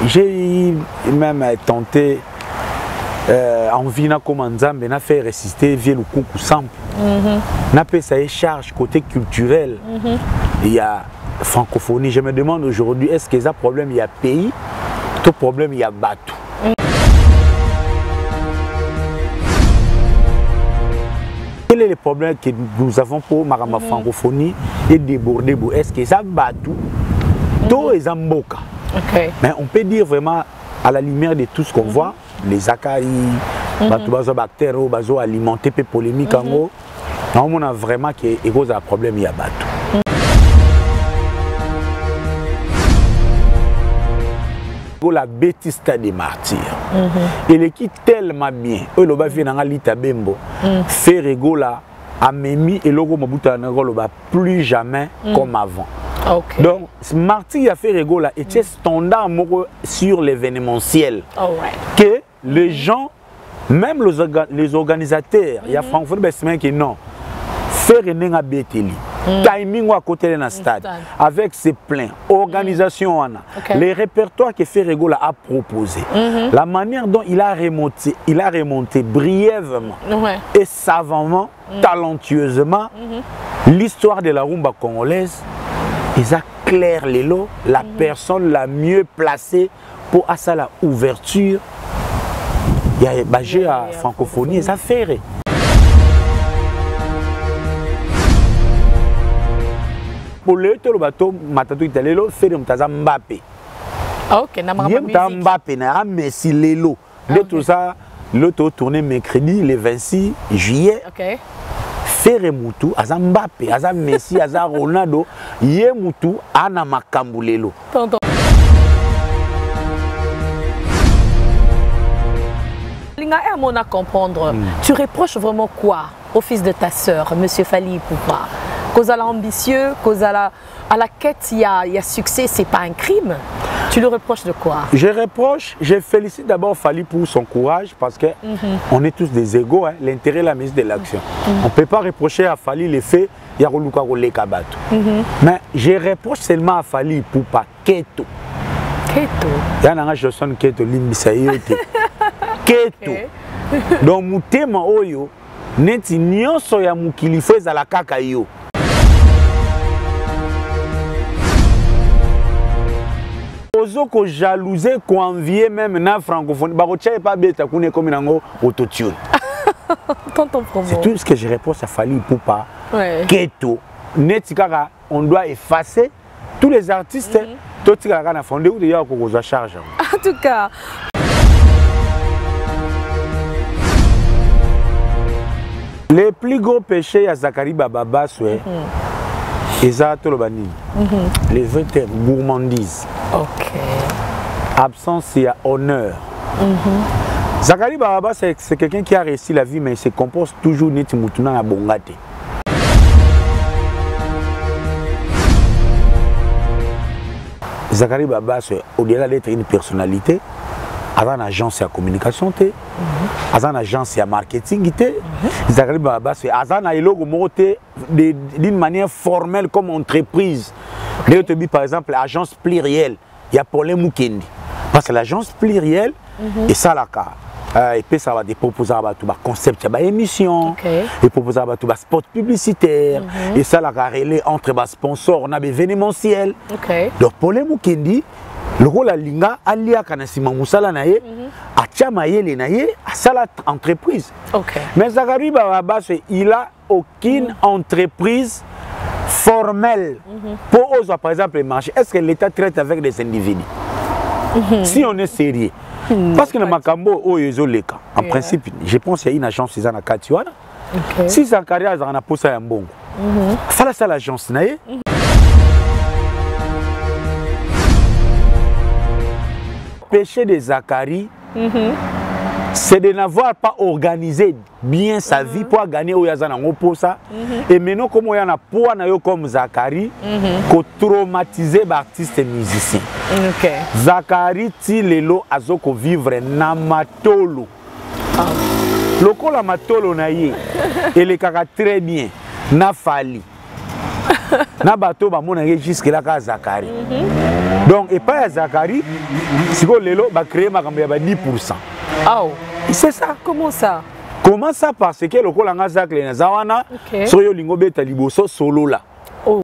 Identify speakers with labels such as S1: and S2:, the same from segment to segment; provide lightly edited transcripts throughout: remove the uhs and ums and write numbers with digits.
S1: j'ai même tenté en vina comme Nzambe n'a fait résister via le coucou simple. N'a pas ça charge côté culturel. Il y a francophonie. Je me demande aujourd'hui, est-ce qu'il y a un problème, il y a pays, tout problème, il y a bateau. Quel est le problème que nous avons pour ma francophonie et déborder? Est-ce que ça bateau, tout est en boca? Mais on peut dire vraiment, à la lumière de tout ce qu'on voit, les Zakari, les bactéries, les alimenter, les polémiques, on a vraiment qu'il y a un problème, il y a bateau. La bêtise des martyrs. Et l'équipe tellement bien. Et le bafé dans l'ita bembo. Fait rigola a memi et logo mabuta n'agolo plus jamais comme avant. Donc martyr a fait rigola et c'est standard sur l'événementiel. Que les gens, même les organisateurs, il y a Francfort Bessemen qui non. Faire une abételi. Timing à côté de stade avec ses plans, organisation, les répertoires que Ferregola a proposé, la manière dont il a remonté brièvement et savamment, talentueusement l'histoire de la rumba congolaise, ils a clair les lots, la personne la mieux placée pour à ça la ouverture. Il y a bagé à francophonie et ça fait. Pour le bateau, Matatou Italelo fait de Mbappé.
S2: Ok,
S1: Mbappé, na Messi Lelo. De tout ça, l'auto tourné mercredi, le 26 juillet. Faire Moutou, Aza Mbappé, Aza Messi, Aza Ronaldo, Yé Moutou, Ana Makambu Lelo.
S2: Linga Hermon à comprendre, tu reproches vraiment quoi au fils de ta sœur, Monsieur Fally Ipupa? Cause à l'ambitieux, cause à la quête, il y a succès, c'est pas un crime. Tu le reproches de quoi?
S1: Je félicite d'abord Fally pour son courage parce que on est tous des égaux, hein, l'intérêt la mise de l'action. On ne peut pas reprocher à Fally les faits, il y a le kabato. Mais je reproche seulement à Fally pour pas Keto.
S2: Keto.
S1: Il y a un Johnson Keto Limbisayote. Keto. Donc mon thème oyo, neti nyonso ya mukili feza la kaka yo. Ozo ko jalouser, ko envier même na francophone. Barocha pas bête kune comme nango autotune. C'est tout ce que je reproche à Fally Ipupa. Keto. Netikaka, on doit effacer tous les artistes. Tout ce qu'on a fondé ou d'ailleurs qu'on a charge.
S2: En tout cas.
S1: Les plus gros péchés à Zakari Bababa, c'est les vêtements, gourmandise. Absence et honneur. Zakari Bababa, c'est quelqu'un qui a réussi la vie, mais il se compose toujours net moutouna à bongate. Zakari Bababa, au-delà d'être une personnalité, avant l'agence de communication, avant l'agence de marketing, Zakari Bababa, avant d'une manière formelle comme entreprise. Par exemple, l'agence plurielle, il y a Paulin Mukendi. Parce que l'agence plurielle, et ça, là, et puis ça va des proposants à tout concept de émission, des proposants à tout spot publicitaire, et ça, là, entre les sponsors, on a des événementiels. Donc, Paulin Mukendi, le rôle à Linga, Alia Kanasima Moussala Naye, à Tchamaye Lenaye, à Salat entreprise. Mais Zakari Bababa, il n'a aucune entreprise formelle pour oser, par exemple, les marchés. Est-ce que l'État traite avec des individus? Si on est sérieux. Parce que le Makambo, en principe, je pense qu'il y a une agence qui est à Katiwana. Si Zakari a un posé à Mbongo, il faut l'agence Naye. Le péché de Zakari, c'est de n'avoir pas organisé bien sa vie pour gagner au Yazana Oposa. Et maintenant, comme il y a un poids comme Zakari, pour traumatiser l'artiste et musicien. Zakari, Tilelo, Azoko vivre Namatolo. Le col Amatolo naïe, et le caca très bien, n'a Fally. na bato ba mona jusque là ka Zakari. Donc et pas Zakari, si ko lelo ba créer makambo ya ba 10%.
S2: Oh.
S1: C'est ça.
S2: Comment ça?
S1: Comment ça? Parce que le kolanga Zakle na zawana so yo lingo beta liboso solo là.
S2: Oh.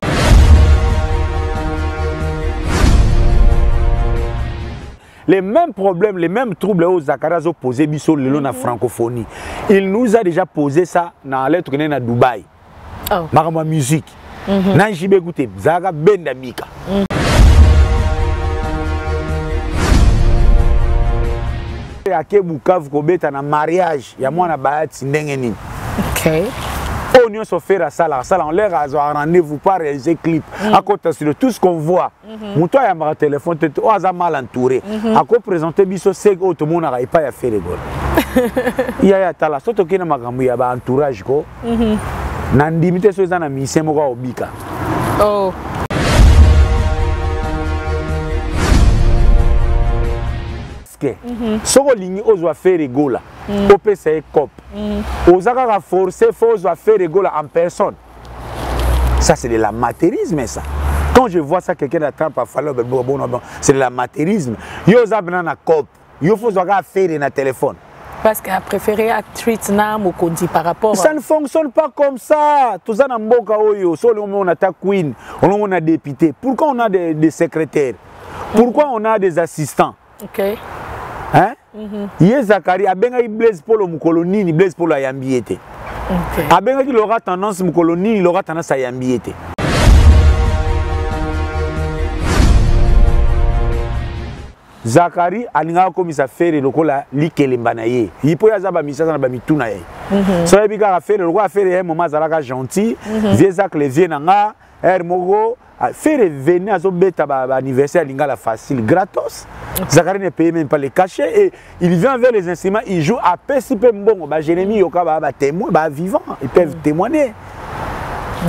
S1: Les mêmes problèmes, les mêmes troubles aux Zakaras ont posé biso lelo na francophonie. Il nous a déjà posé ça dans lettre que na Dubaï.
S2: Oh.
S1: Makambo musique. Na jibe écouter Zaka benda mika. Ake Bukavu kobeta na mariage ya mwana bahati ndenge nini.
S2: OK.
S1: On y se fait à ça, on leur a rendez-vous pas réaliser clip. À côté de tout ce qu'on voit, mon toit a un téléphone, on a mal entouré. À quoi présenter biso c'est que tout le monde n'arrive pas à faire rigole. Il y a tala, surtout qu'il y a un entourage ko. Nandimité sur les amis, c'est moi obika.
S2: Oh.
S1: Ce qu'on ligne aux faire rigole, au PC cop. Aux a forcé, faut faire rigole en personne. Ça c'est de l'amateurisme ça. Quand je vois ça, quelqu'un attrape à falloir, c'est de l'amateurisme. Yo za banana cop, yo faut faire un téléphone.
S2: Parce qu'elle a préféré treat nam ou qu'on dit par rapport.
S1: Ça ne fonctionne pas comme ça. Tout ça dans mboka oyo, solo on a ta queen, on a député. Pourquoi on a des secrétaires? Pourquoi on a des assistants?
S2: OK.
S1: Hein? Yé Zakari a bien Blaise Polo Moukoloni, Blaise Polo a yambiété. A bien qu'il aura tendance Moukoloni, il aura tendance à yambiété. Zakari a linga comme ça faire le cola likelembanaye. Il peut y avoir misa na ba mituna ye. Ça veut dire faire le roi faire un moment zalaka gentil, vieux Zak les vieux nanga, Hermogo faire venir à son bête anniversaire lingala facile gratos. Zakari ne paye même pas les cachets et il vient vers les instruments, il joue à PCP Mbongo, ba Jérémy Yoka ba témoin, ba vivant, ils peuvent témoigner.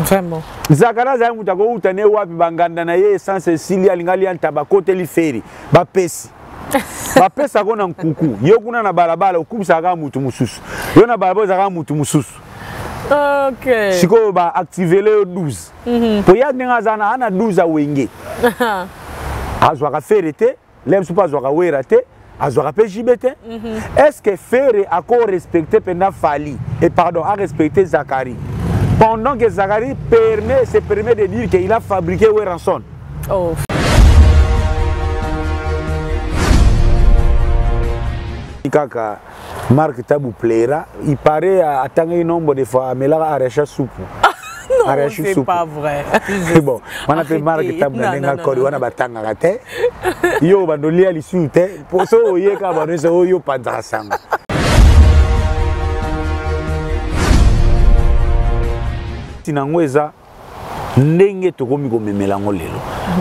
S2: Vraiment.
S1: Zakara za mutako utane wapi banganda na ye sans Cecilia lingali antabako teliferi ba pesi. Ba pesa kona nkuku. Yo kuna na balabala ukubisa ga mutu mususu. Yo na balabala za mutu mususu.
S2: OK.
S1: Siko ba activer le 12. Po ya ndenga zana ana 12 wenge. Azwa ka ferete, lem supa azwa ka werate, azwa ka pejibete. Est-ce que Ferre a ko respecter pendant Fali et pardon, a respecter Zakari? Pendant que Zakari se permet de dire qu'il a fabriqué Weranson.
S2: Oh.
S1: Kaka Marc Tabou plaira, il paraît à un nombre de fois mais là arracher soupe.
S2: Non, c'est pas vrai.
S1: Bon, on a fait Marc Tabou na kori wana batanga kate. Yo bandoli ali suite, poso oye ka banese oyo pandrasanga.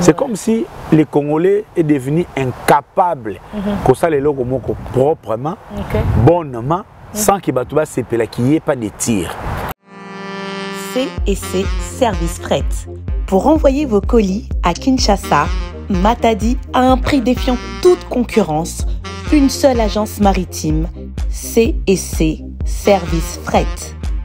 S1: C'est comme si les Congolais est devenu incapable de faire les logos proprement, bonnement, sans qu'il n'y ait pas de tir.
S3: C&C Service Fret. Pour envoyer vos colis à Kinshasa, Matadi a un prix défiant toute concurrence. Une seule agence maritime, C&C Service Fret.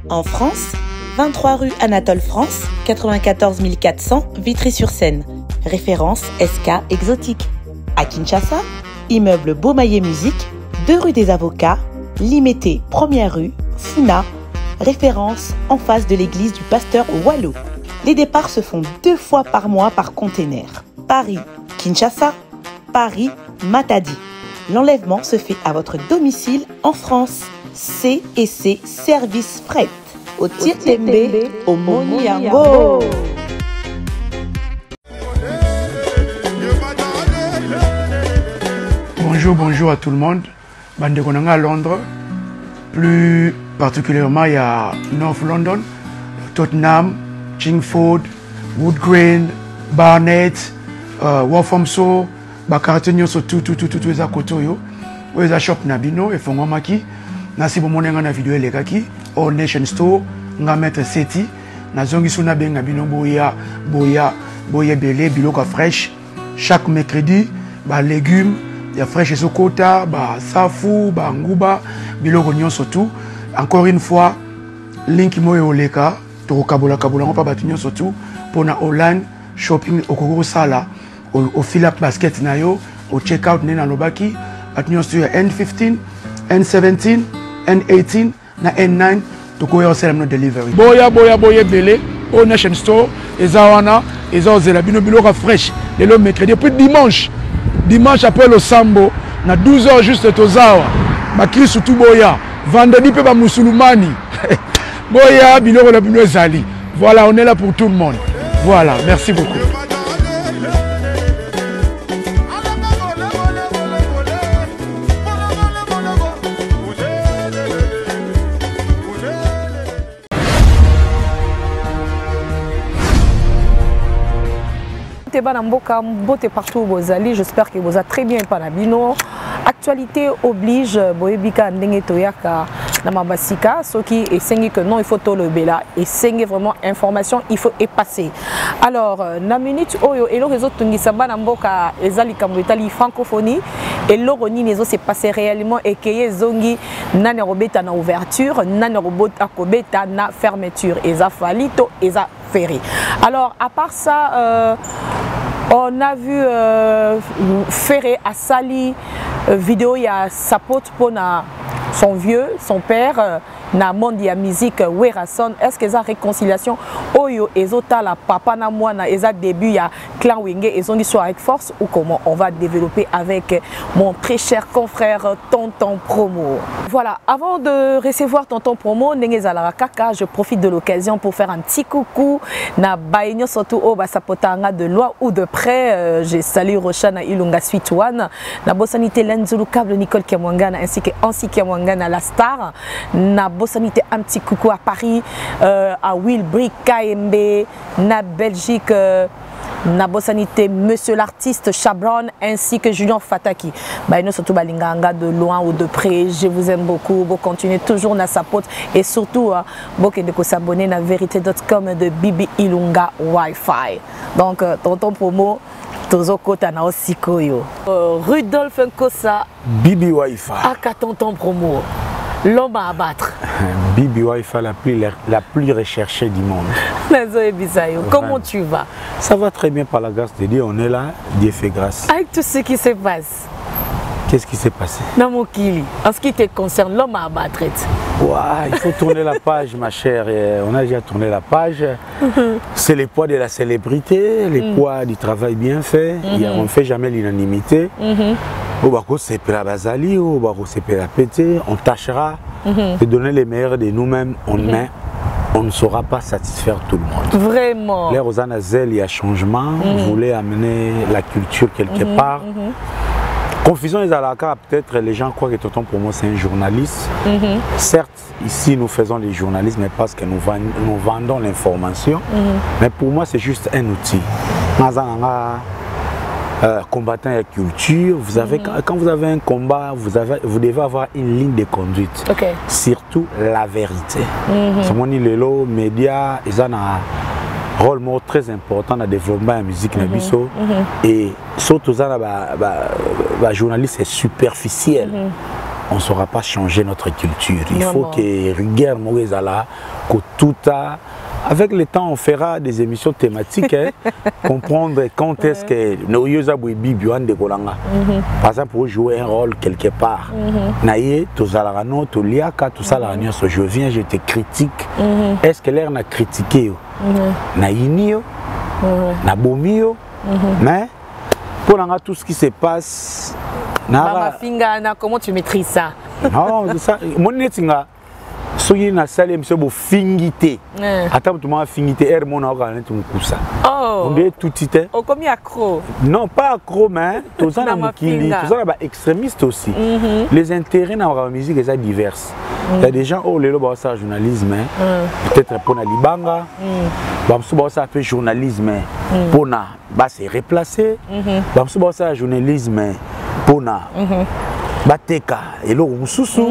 S3: En France, 23 rue Anatole France, 94 400 Vitry-sur-Seine. Référence SK Exotique. À Kinshasa, immeuble Beaumaillé Musique, 2 rue des Avocats, Limité 1er rue, Funa. Référence en face de l'église du pasteur Wallo. Les départs se font 2 fois par mois par container. Paris, Kinshasa, Paris, Matadi. L'enlèvement se fait à votre domicile en France. C&C Service Fret. Au Tirtembe, au Moniango.
S4: Bonjour à tout le monde. Bande Konanga à Londres. Plus particulièrement, il y a North London, Tottenham, Chingford, Wood Green, Barnet, Walthamstow, Bakartenyo, tout les akotoyo. Où les shop Nabino et Fongomaki. Nasi bomonenga na vidéo lekaki. Au Nation Store, nga mettre seti. Na zongi suna benga bino boya belé, biloka fraîche. Chaque mercredi, ba légumes, ya fraîche et sokota, ba safu, ba nguba, biloko nyonso tout. Encore une fois, link moyo leka, to kabola pas batinyo surtout. pour na online shopping au sala au fill up basket na yo au check out nena lobaki atnyo sur N15 N17 N18 na N9 to ko yo sell no delivery boya belé au Nation Store ezawana ezozela bino biloko fresh le mercredi puis dimanche après le sambo na 12h juste tozawa bakri surtout boya vendredi pe ba musulmani boya biloko la bino ezali. Voilà, on est là pour tout le monde. Voilà, merci beaucoup.
S2: Partout où vous allez, j'espère que vous êtes très bien parabino. Actualité oblige, boyebika ndenge toyaka na mabasika, ce qui est sengi que non il faut tout le bela et sengi vraiment information il faut épasser. Alors na minute oyo et le réseau tungisaba na mboka ezali kamutali francophonie et l'oroni nezo s'est passé réellement et que zongi nane robeta na ouverture, nane robota kobeta na fermeture, eza falito eza ferré. Alors à part ça on a vu Ferré à Sali vidéo il y a sa pote pour son vieux, son père na monde ya musique Werason. Est-ce que ça réconciliation oyo ezota la papa na moi na eza début ya clan Wenge et ont soit avec force ou comment on va développer avec mon très cher confrère Tonton Promo. Voilà, avant de recevoir Tonton Promo Nengezala Kaka, je profite de l'occasion pour faire un petit coucou na baïnyo surtout au basapotanga de loin ou de près. J'ai salué Rochana Ilunga Suite One na Bossanité Lenzulu Câble Nicole Kiamwangana ainsi que Ansi Kiamwangana la star na Bossanité un petit coucou à Paris, à Wilbrick, KMB, na Belgique, na Bossanité Monsieur l'artiste Chabron ainsi que Julien Fataki. Bah, nous surtout balinganga de loin ou de près. Je vous aime beaucoup. Vous continuez toujours na sapote et surtout vous pouvez s'abonner na vérité.com de Bibi Ilunga Wi-Fi. Donc Tonton Promo. Tozokota aussi koyo. Rudolph Nkosa.
S1: Bibi Wi-Fi.
S2: Aka Tonton Promo. L'homme à abattre.
S1: Bibi Wi-Fi la plus recherchée du monde.
S2: Comment tu vas?
S1: Ça va très bien par la grâce de Dieu. On est là, Dieu fait grâce.
S2: Avec tout ce qui se passe.
S1: Qu'est-ce qui s'est passé?
S2: Namokili, en ce qui te concerne, l'homme à abattre.
S1: Ouais, il faut tourner la page, ma chère. On a déjà tourné la page. C'est les poids de la célébrité, les poids du travail bien fait. On ne fait jamais l'unanimité. On tâchera de donner les meilleurs de nous-mêmes. On ne saura pas satisfaire tout le monde.
S2: Vraiment.
S1: L'air aux Anazel, il y a changement. Vous voulez amener la culture quelque part. Confusion les alaka, peut-être les gens croient que Tonton Promo c'est un journaliste. Certes, ici nous faisons les journalistes, mais parce que nous vendons l'information. Mais pour moi, c'est juste un outil. Combattant la culture, vous avez, quand vous avez un combat, vous devez avoir une ligne de conduite. Surtout la vérité. C'est mon île, médias, ils ont un rôle très important dans le développement de la musique. Et surtout, les journalistes c'est superficiel. On ne saura pas changer notre culture. Il faut que rigueur Morizala, que tout a. Avec le temps, on fera des émissions thématiques, comprendre quand est-ce que nous par exemple, pour jouer un rôle quelque part. Naïe, je viens, je te critique. Est-ce que l'air n'a critiqué? Naïnio, Nabomio, mais pour tout ce qui se passe.
S2: Comment tu maîtrises ça?
S1: Non, c'est ça. Soki na salle monsieur bo fingité. Attends tu m'as fingité er mon organe tu me cousa.
S2: Oh.
S1: On est tout tité.
S2: Oh comme accro.
S1: Non pas accro mais tout ça na mukili, tout ça ba extrémiste aussi. Les intérêts dans la musique sont divers. Il y a des gens oh les loba ça journalisme peut-être pour na libanga. Bamsu ba ça fait journalisme pour na ba se replacer. Bamsu ba ça journalisme pour na bateka et lo mususu.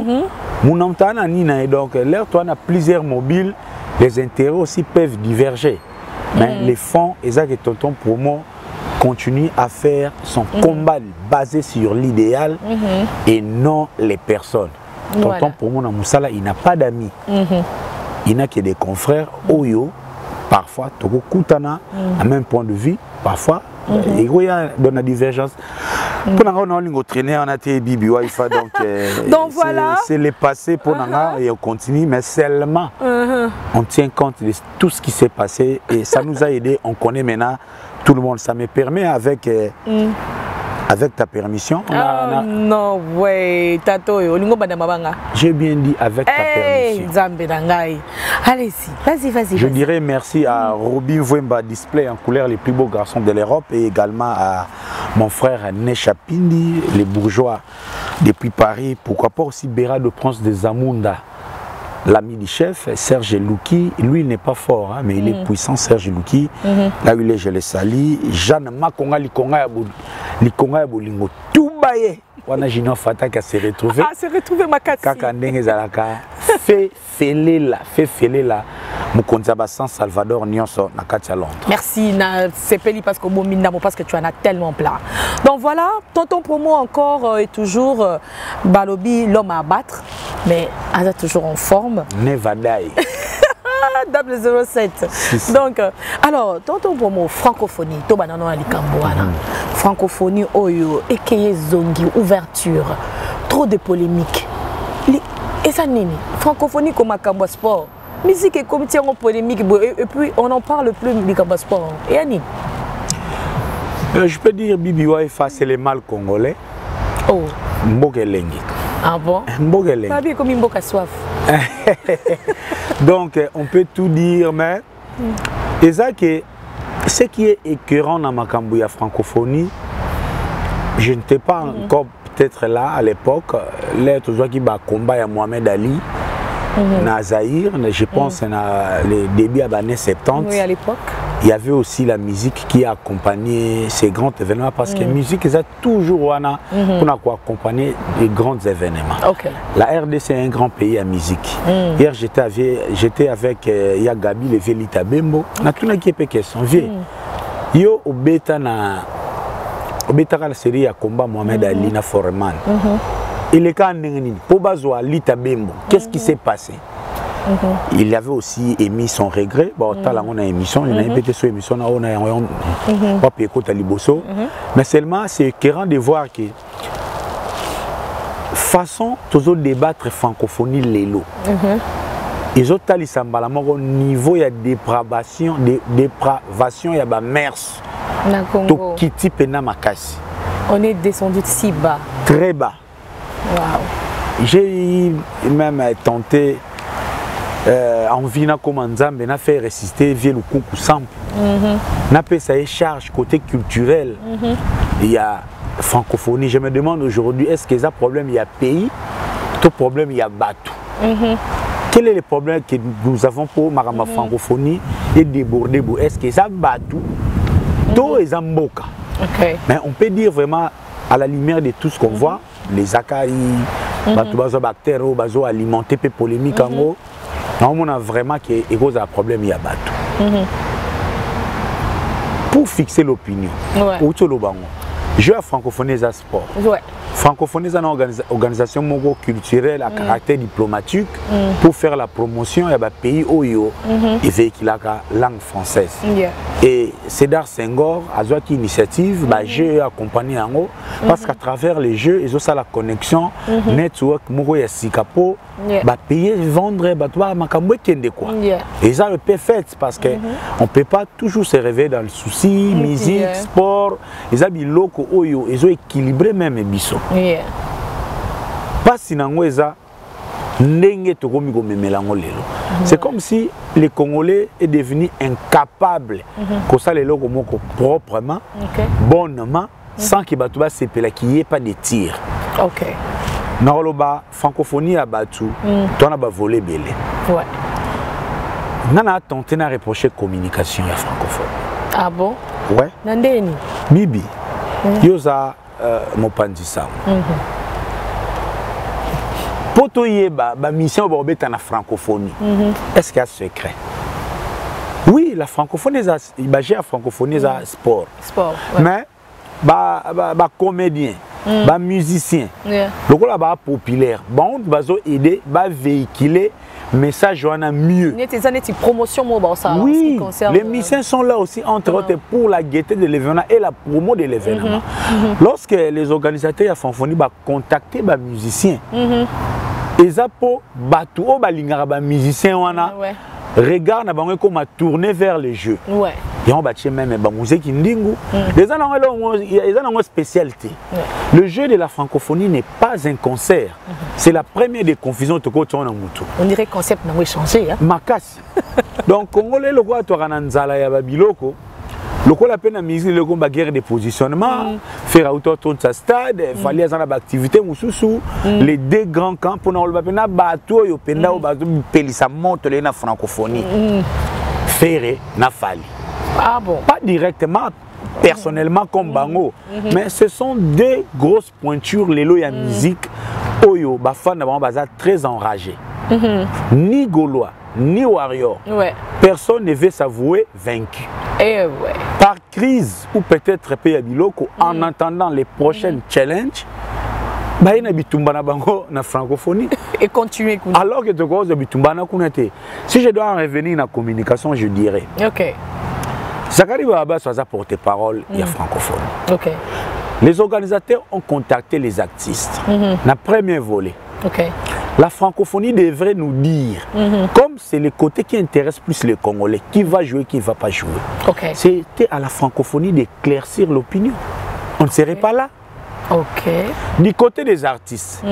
S1: Donc, l'air, toi, on a plusieurs mobiles, les intérêts aussi peuvent diverger. Mais les fonds, Isaac et Tonton Promo continuent à faire son combat basé sur l'idéal et non les personnes. Tonton Promo, il n'a pas d'amis. Il n'a que des confrères. Oyo, parfois toko kutana à même point de vue parfois et il y a dans la divergence pour nous on a une traîner on a été bibi wifi donc
S2: voilà
S1: c'est le passé pour nous et on continue mais seulement on tient compte de tout ce qui s'est passé et ça nous a aidé on connaît maintenant tout le monde ça me permet avec avec ta permission.
S2: Non, ouais, Tato,
S1: j'ai bien dit avec ta permission.
S2: Allez-y, vas-y.
S1: Je dirais merci à Robin Wemba Display en couleur les plus beaux garçons de l'Europe et également à mon frère Nechapindi, les bourgeois depuis Paris. Pourquoi pas aussi Béra de Prince de Zamunda. L'ami du chef, Serge Louki, lui il n'est pas fort, hein, mais il est puissant, Serge Louki. Là où il est, je le salue. Jeanne Makonga, Likonga Bolingo, tout baillé. Wana Jino Fata qui s'est retrouvé.
S2: Ah, s'est retrouvé ma carte.
S1: Kaka Ndenge Zalaka, fait fêler là. Mukonzaba San Salvador Nyonso na Katia Londres.
S2: Merci, c'est Peli parce que tu en as tellement plein. Donc voilà, tonton promo encore est toujours Balobi, l'homme à abattre, mais elle est toujours en forme.
S1: Nevadaï.
S2: 007. Donc, alors, tonton promo, francophonie, Tobanano Alikamboana. Francophonie, Oyo, Ekeye Zongi, ouverture, trop de polémiques. Et ça, Nini, francophonie comme Akambo Sport. Musique est comme en polémique et puis on n'en parle plus du Kamba Sport. Et Annie
S1: je peux dire Bibi Waifa c'est le mal congolais.
S2: Oh.
S1: Mbogelengi.
S2: Ah bon?
S1: Mbogelengi.
S2: Pas bien comme Mboka soif.
S1: Donc on peut tout dire mais c'est ça que ce qui est écœurant dans ma Kambouya francophonie, je n'étais pas encore peut-être là à l'époque. Là toujours qui bat combat à Mohamed Ali. Nazaïr, je pense les débuts à l'année 70.
S2: Oui, à l'époque.
S1: Il y avait aussi la musique qui a accompagné ces grands événements parce que la musique, c'est toujours pour accompagner les grands événements.
S2: Okay.
S1: La RDC est un grand pays à musique. Hier, j'étais avec Yagabi, le Velita Bembo. Na tout qui est question. Yo obeta na la série à combat Mohamed Ali na Foreman. Il est quand même Pobazoa Lita Bembo. Qu'est-ce qui s'est passé? Il avait aussi émis son regret. Bon, on a émission, il a répété son émission, on a pas pu écouter Liboso. Mais seulement c'est écœurant de voir que façon toujours débattre francophonie lélo. Ils ont tali sambala au niveau il y a dépravation, il y a mers. To kiti pena makasi.
S2: On est descendu si bas.
S1: Très bas.
S2: Wow.
S1: J'ai même tenté en vina comme Nzambe n'a fait résister via le coucou simple. N'a pas ça charge côté culturel. Il y a francophonie. Je me demande aujourd'hui est-ce qu'il y a un problème il y a pays, tout problème il y a bateau. Quel est le problème que nous avons pour Marama francophonie et déborder? Est-ce qu'il y a un bateau, tout est en boca. Mais on peut dire vraiment à la lumière de tout ce qu'on voit. Les acari, les bactéries, les alimenter, les polémiques, on a vraiment un problème, il y a bateau. Pour fixer l'opinion, je suis francophonie à sport. Francophonie est une organisation culturelle à caractère diplomatique pour faire la promotion de pays où et véhiculer la langue française. Et Cédar Senghor a eu une initiative, j'ai accompagné parce qu'à travers les jeux, ils ont la connexion network et Sikapo, payer, vendre, et ça le peut faire parce qu'on ne peut pas toujours se réveiller dans le souci, musique, sport, ils ont équilibré même les bisous. C'est comme si les Congolais est devenu incapables de faire les logos proprement, bonnement, sans qu'il n'y ait pas de tir. Dans la francophonie à Batu, on a volé belé. On a tenté de reprocher la communication à francophone.
S2: Ah bon?
S1: Ouais.
S2: Nandeni?
S1: Bibi, yoza Mopandisa. Pour toi, la mission est en francophonie. Est-ce qu'il y a un secret? Oui, la francophonie, la francophonie est sport. Mais, les comédiens, les musiciens, les populaires, ils ont aidé à véhiculer message on a mieux.
S2: Promotion
S1: oui, les musiciens sont là aussi entre autres pour la gaieté de l'événement et la promo de l'événement. Lorsque les organisateurs fanfoni ba contacter les musiciens, ils pour batu o balingara ba musiciens wana regarde na bango comme tourner vers les jeux. Ouais. Et on bâtit même ba musique ndingu. Les gens ont une spécialité. Le jeu de la francophonie n'est pas un concert. C'est la première des confusions de côté on a mutu.
S2: On dirait que le concept n'a pas changé hein.
S1: Makasi. Donc congolais le quoi to rananzala ya babiloko. Le quoi la peine à musique le combat guerre de positionnement, faire auto tourner sa stade, fallait avoir une activité mususu, les deux grands camps pour nous le pena bateau yo penda au bateau pelisa monte les na francophonie. Faire na fali.
S2: Ah bon.
S1: Pas directement personnellement comme Bango, mais ce sont deux grosses pointures les lois ya musique oyo ba fan na baza très enragé. Ni Gaulois, ni Warrior. Ouais. Personne ne veut s'avouer vaincu.
S2: Ouais.
S1: Par crise ou peut-être pays biloko en attendant les prochains challenges, bah il y a bitumba na bango na francophonie
S2: et continuer.
S1: Alors que tu causes bitumba na kunate. Si je dois en revenir na communication, je dirais. OK. Zakari Baba soit porte-parole il y a francophonie. OK. Les organisateurs ont contacté les artistes. Na premier volet. OK. La francophonie devrait nous dire, comme c'est le côté qui intéresse plus les Congolais, qui va jouer, qui ne va pas jouer. Okay. C'était à la francophonie d'éclaircir l'opinion. On ne serait pas là. Okay. Du côté des artistes,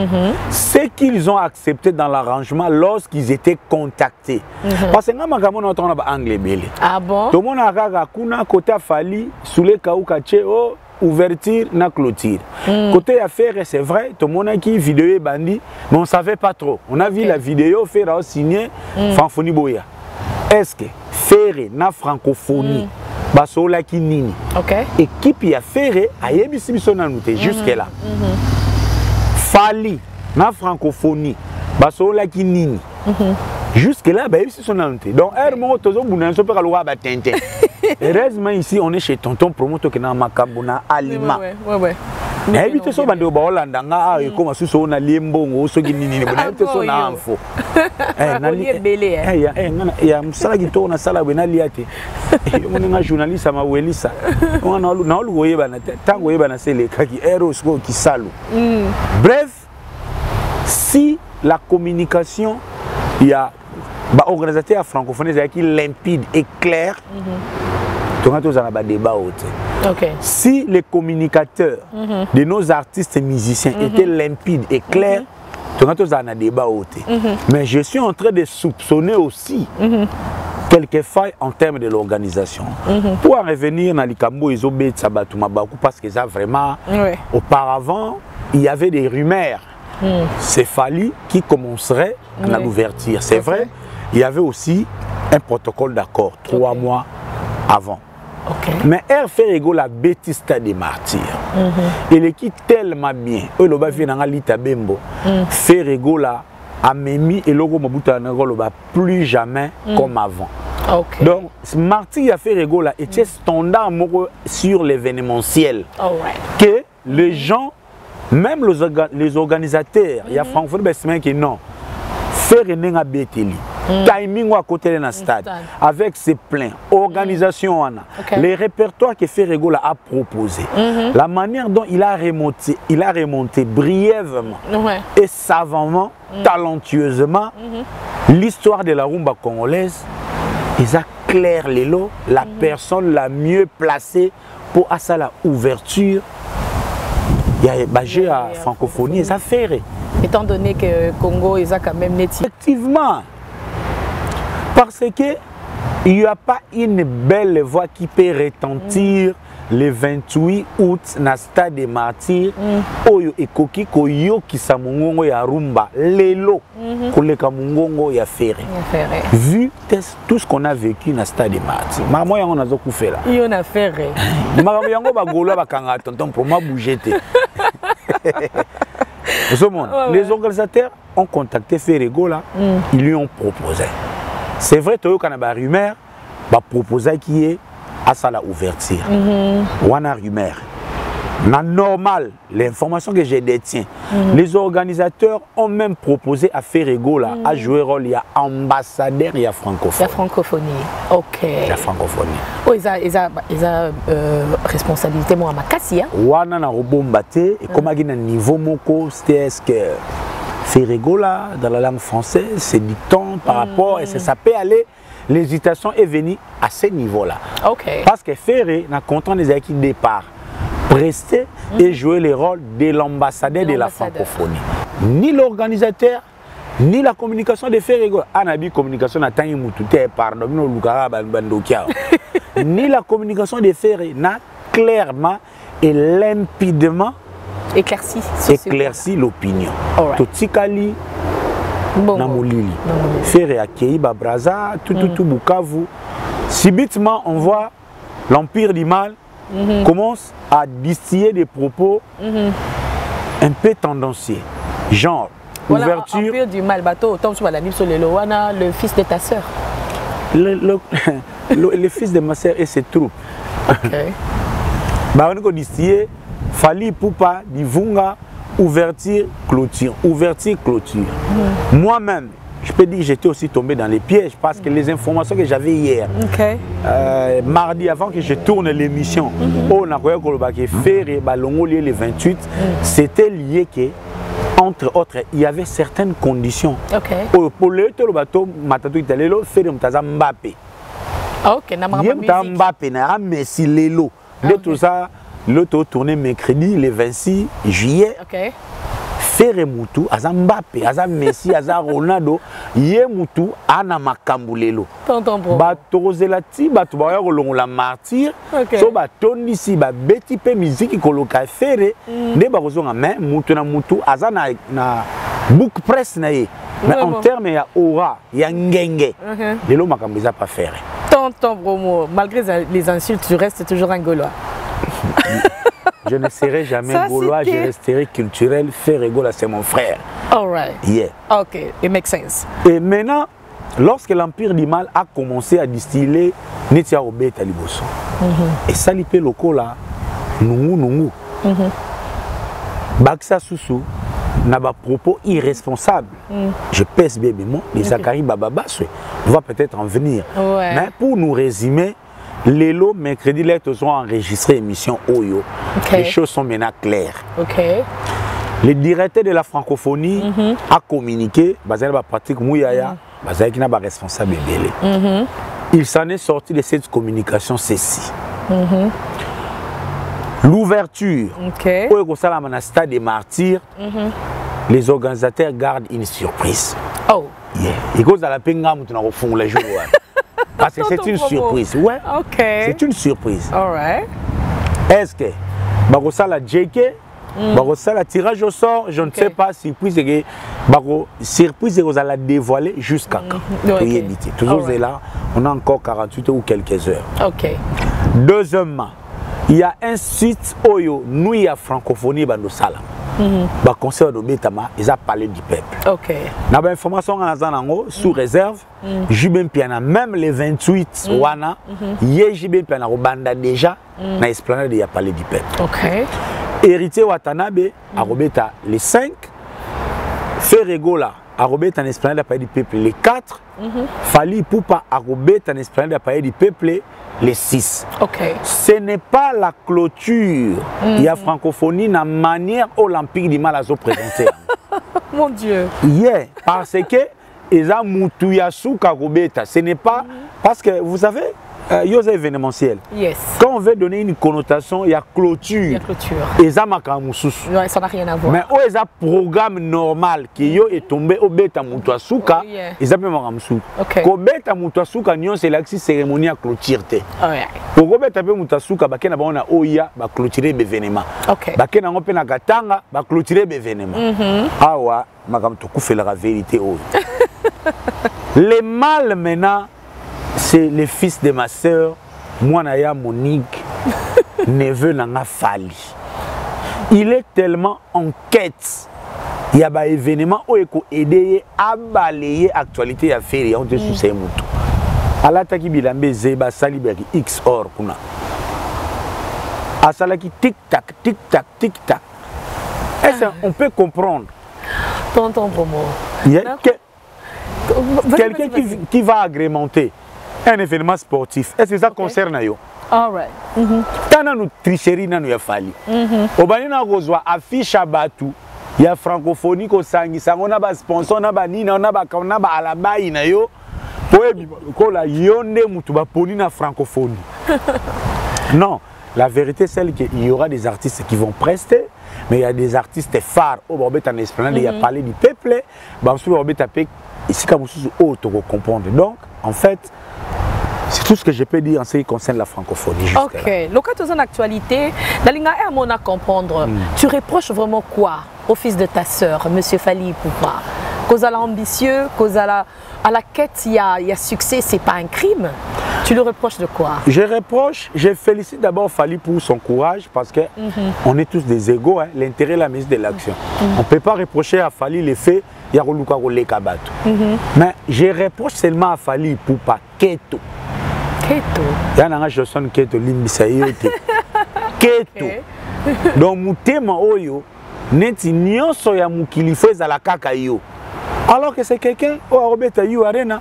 S1: ce qu'ils ont accepté dans l'arrangement lorsqu'ils étaient contactés. Parce que nous avons anglais.
S2: Ah bon?
S1: Tout le monde a côté Fali, sous les Kaoukache, ouverture na clôture. Côté affaire, c'est vrai, tout le monde a qui vidéo bandit, mais on ne savait pas trop. On a vu la vidéo faire signer Fanfoni Boya. Est-ce que faire na francophonie, basola ki nini? Équipe ya faire a yebisi biso na nute jusque là. Fali na francophonie, basola ki nini? Jusque là, ils se sont annontés. Donc, heureusement, ici, on est chez Tonton Promoto qui est dans Makabuna Alima. Et puis, ça, on Hollande, comme si on a liembongo, ce qui n'est pas son info. Il y a un salle qui tourne à salle à Benaliate. On a un journaliste à Mawelissa. On a un bref, si la communication, il y a des organisateurs francophones qui limpide et clair. Si les communicateurs de nos artistes et musiciens étaient limpides et clairs, un débat. Mais je suis en train de soupçonner aussi quelques failles en termes de l'organisation. Pour en revenir dans les Cambo, ils ont parce que ça vraiment, auparavant, il y avait des rumeurs. C'est Fali qui commencerait à l'ouverture. C'est vrai, il y avait aussi un protocole d'accord 3 mois avant. Mais elle fait égale la bêtise des martyrs. Il est qui tellement bien. Il a fait dans l'Ita Bembo. Fait égale à Memi et logo Mabuta Nagoloba plus jamais comme avant. Donc, martyr a fait égale et c'est standard sur l'événementiel. Que les gens, même les organisateurs, il y a Francfort Bessemen qui non. Faire un bételi. Timing à côté de la stade. Avec ses plans, organisation, les répertoires que Ferrego a proposé, la manière dont il a remonté brièvement et savamment, talentueusement, l'histoire de la rumba congolaise, ils a clair les lots, la personne la mieux placée pour à ça la ouverture. Il y a Bagé à francophonie, ça fait.
S2: Étant donné que Congo est quand même net.
S1: Effectivement. Parce qu'il n'y a pas une belle voix qui peut retentir le 28 août dans le stade des martyrs. Oyo ekoki koyo kisamungongo ya rumba. Lelo koleka mungongo ya ferré. Vu tout ce qu'on a vécu dans le stade des martyrs. Maman yango nazo kufela.
S2: Yo na ferré.
S1: Maman yango bagolo bakanga tonton pour moi bouger te. Les organisateurs ont contacté Ferrego là, ils lui ont proposé. C'est vrai que quand on a une rumeur, on a proposé qui est à ça la ouverture. On a une rumeur. Normal, l'information que je détiens, les organisateurs ont même proposé à Ferrego à jouer le rôle, il y a ambassadeur, il y a francophonie.
S2: La francophonie, ok.
S1: La francophonie.
S2: Oh, ils ont responsabilité, moi, à ma casse, hein?
S1: Wana na robombate, et comme à un niveau moko, c'était ce que Ferrego dans la langue française, c'est du temps par rapport, et ça peut aller, l'hésitation est venue à ce niveau-là.
S2: Ok.
S1: Parce que Ferré n'a content des équipes départ. Rester et jouer le rôle de l'ambassadeur de la francophonie. Ni l'organisateur, ni la communication de Ferrego. Anabi communication n'a tangi mutute pardon no lukara bandokia. Ni la communication de Ferré n'a clairement et limpidement éclairci l'opinion. Totikali na molili. Ferré accueilli Babraza, tout Bukavu. Subitement on voit l'empire du mal commence à distiller des propos un peu tendancieux. Genre,
S2: voilà,
S1: ouverture...
S2: Empire du mal, bateau, le fils de ta sœur.
S1: Le fils de ma sœur et ses troupes.
S2: Ok.
S1: On a distillé, Fali Poupa, Divunga, ouverture, clôture. Ouverture, clôture. Moi-même, je peux dire que j'étais aussi tombé dans les pièges parce que les informations que j'avais hier, mardi avant que je tourne l'émission, on a fait le 28, c'était lié que, entre autres, il y avait certaines conditions. Pour le bateau, Matatou Italelo, fait de Mbappé.
S2: Ok,
S1: Mbappé, Messi, Lelo. De tout ça, l'auto tourné mercredi, le 26 juillet. Ferré Moutou, Aza Mbappé, Aza Messi, Aza Ronaldo, Yé Moutou, Ana Makambulelo. Batozelati, Batobayo la martyr, so Batoni si, Beti pe musique koloka Ferré, ne Barozonga, mais Moutou na Moutou, Aza na book press na ye. Mais en termes, il y a aura, il y a ngenge. Lelo Makambiza pas Ferré.
S2: Tonton Bromo, malgré les insultes, tu restes toujours un Gaulois.
S1: Je ne serai jamais gaulois, je resterai culturel. Ferrego, c'est mon frère.
S2: All right.
S1: Yeah.
S2: Ok, it makes sense.
S1: Et maintenant, lorsque l'Empire du Mal a commencé à distiller Nitia Robert Taliboso, et Salipé Loko là, Nungu, Baksa Soussou, n'a pas propos irresponsables. Je pèse bien mes mots, les Zachary Bababaswe, on va peut-être en venir. Mais pour nous résumer, Lélo, mercredi, les tous ont enregistré l'émission Oyo. Les choses sont maintenant claires. Le directeur de la francophonie a communiqué, basé la pratique Mouyaya, basé qui n'a pas responsable belé. Il s'en est sorti de cette communication ceci. L'ouverture, au stade des martyrs, les organisateurs gardent une surprise.
S2: Oh.
S1: Yeah. Et cause à la penga, nous avons fond les jours. Parce que c'est une surprise. Ouais. C'est une surprise.
S2: All right.
S1: Est-ce que Barossa la JK, Barossa la tirage au sort, je ne sais pas si surprise vous allez dévoiler jusqu'à quand. Toujours là, on a encore 48 ou quelques heures. Deuxièmement, il y a un site Oyo, nous il y a francophonie dans Salam. Le conseil de Betama, ils ont parlé du peuple. Nous avons information sous réserve. Même les 28 wana, Jibin Piana Robanda déjà, na esplanade il a parlé du peuple. Héritier Watanabe a Robeta les 5, Ferrego là a Robeta en esplanade a parlé du peuple les 4, Fali Poupa a Robeta en esplanade a parlé du peuple les 6. Ce n'est pas la clôture. Il y a francophonie dans la manière olympique du mal à se présenter.
S2: Mon Dieu.
S1: Yeah, parce que Eza Moutouyasu Kagobeta, ce n'est pas parce que vous savez, il y a événementiel. Quand on veut donner une connotation, il y a clôture. Eza Makamusus.
S2: Ça n'a rien à voir.
S1: Mais il y a un programme normal qui est tombé au Beta Moutouasuka, ils appellent Makamusu. Quand Beta Moutouasuka, c'est la cérémonie à clôture. Pour Beta Moutouasuka, bakena baona oya ba clôturer l'événement. Bakena ngope na gatanga ba clôturer l'événement. Awa Makamto koufela la vérité. Les mâles maintenant, c'est le fils de ma sœur, Mouanaya Monique, neveu Nanga Fali. Il est tellement en quête. Il y a un événement où il peut aider à balayer l'actualité à faire. On te soutient tout. À l'attaque, il y a un Zeba Saliberi X or. à salaki tic-tac, tic-tac, tic-tac. Est-ce qu'on peut comprendre?
S2: Tonton Promo.
S1: Il y a quelqu'un qui va agrémenter un événement sportif. Est-ce que ça concerne yo?
S2: All right.
S1: Tant nous tricherie nous y a fallu. Au banina rozwa affiche à Batu. Il y a francophonie ko sangi on a ba sponsor na ba nina on a ba alaba ina yo. Ko la yonde mutu ba poni na francophonie. Non, la vérité c'est qu'il y aura des artistes qui vont prester, mais il y a des artistes phares au Borbet en esplanade, il y a parlé du peuple, Bamsou Borbet tapé ici comme autre comprendre. Donc en fait, c'est tout ce que je peux dire en ce qui concerne la francophonie.
S2: Ok, l'occasion d'actualité, Dalinga Hermona comprendre, tu reproches vraiment quoi au fils de ta sœur, Monsieur Fally Ipupa? Cause à l'ambitieux, cause à la quête, il y a succès, c'est pas un crime. Tu le reproches de quoi?
S1: Je félicite d'abord Fally pour son courage parce que on est tous des égaux, hein, l'intérêt la mise de l'action. On ne peut pas reprocher à Fally les faits, il y a Roluka Rolekabato. Mais je reproche seulement à Fally Ipupa Keto.
S2: Keto.
S1: Il y a un Johnson Keto Limbisayote. Keto. Donc mutema oyo neti nyonso ya mukili feza la kaka yo. Alors que c'est quelqu'un au Robeta You Arena.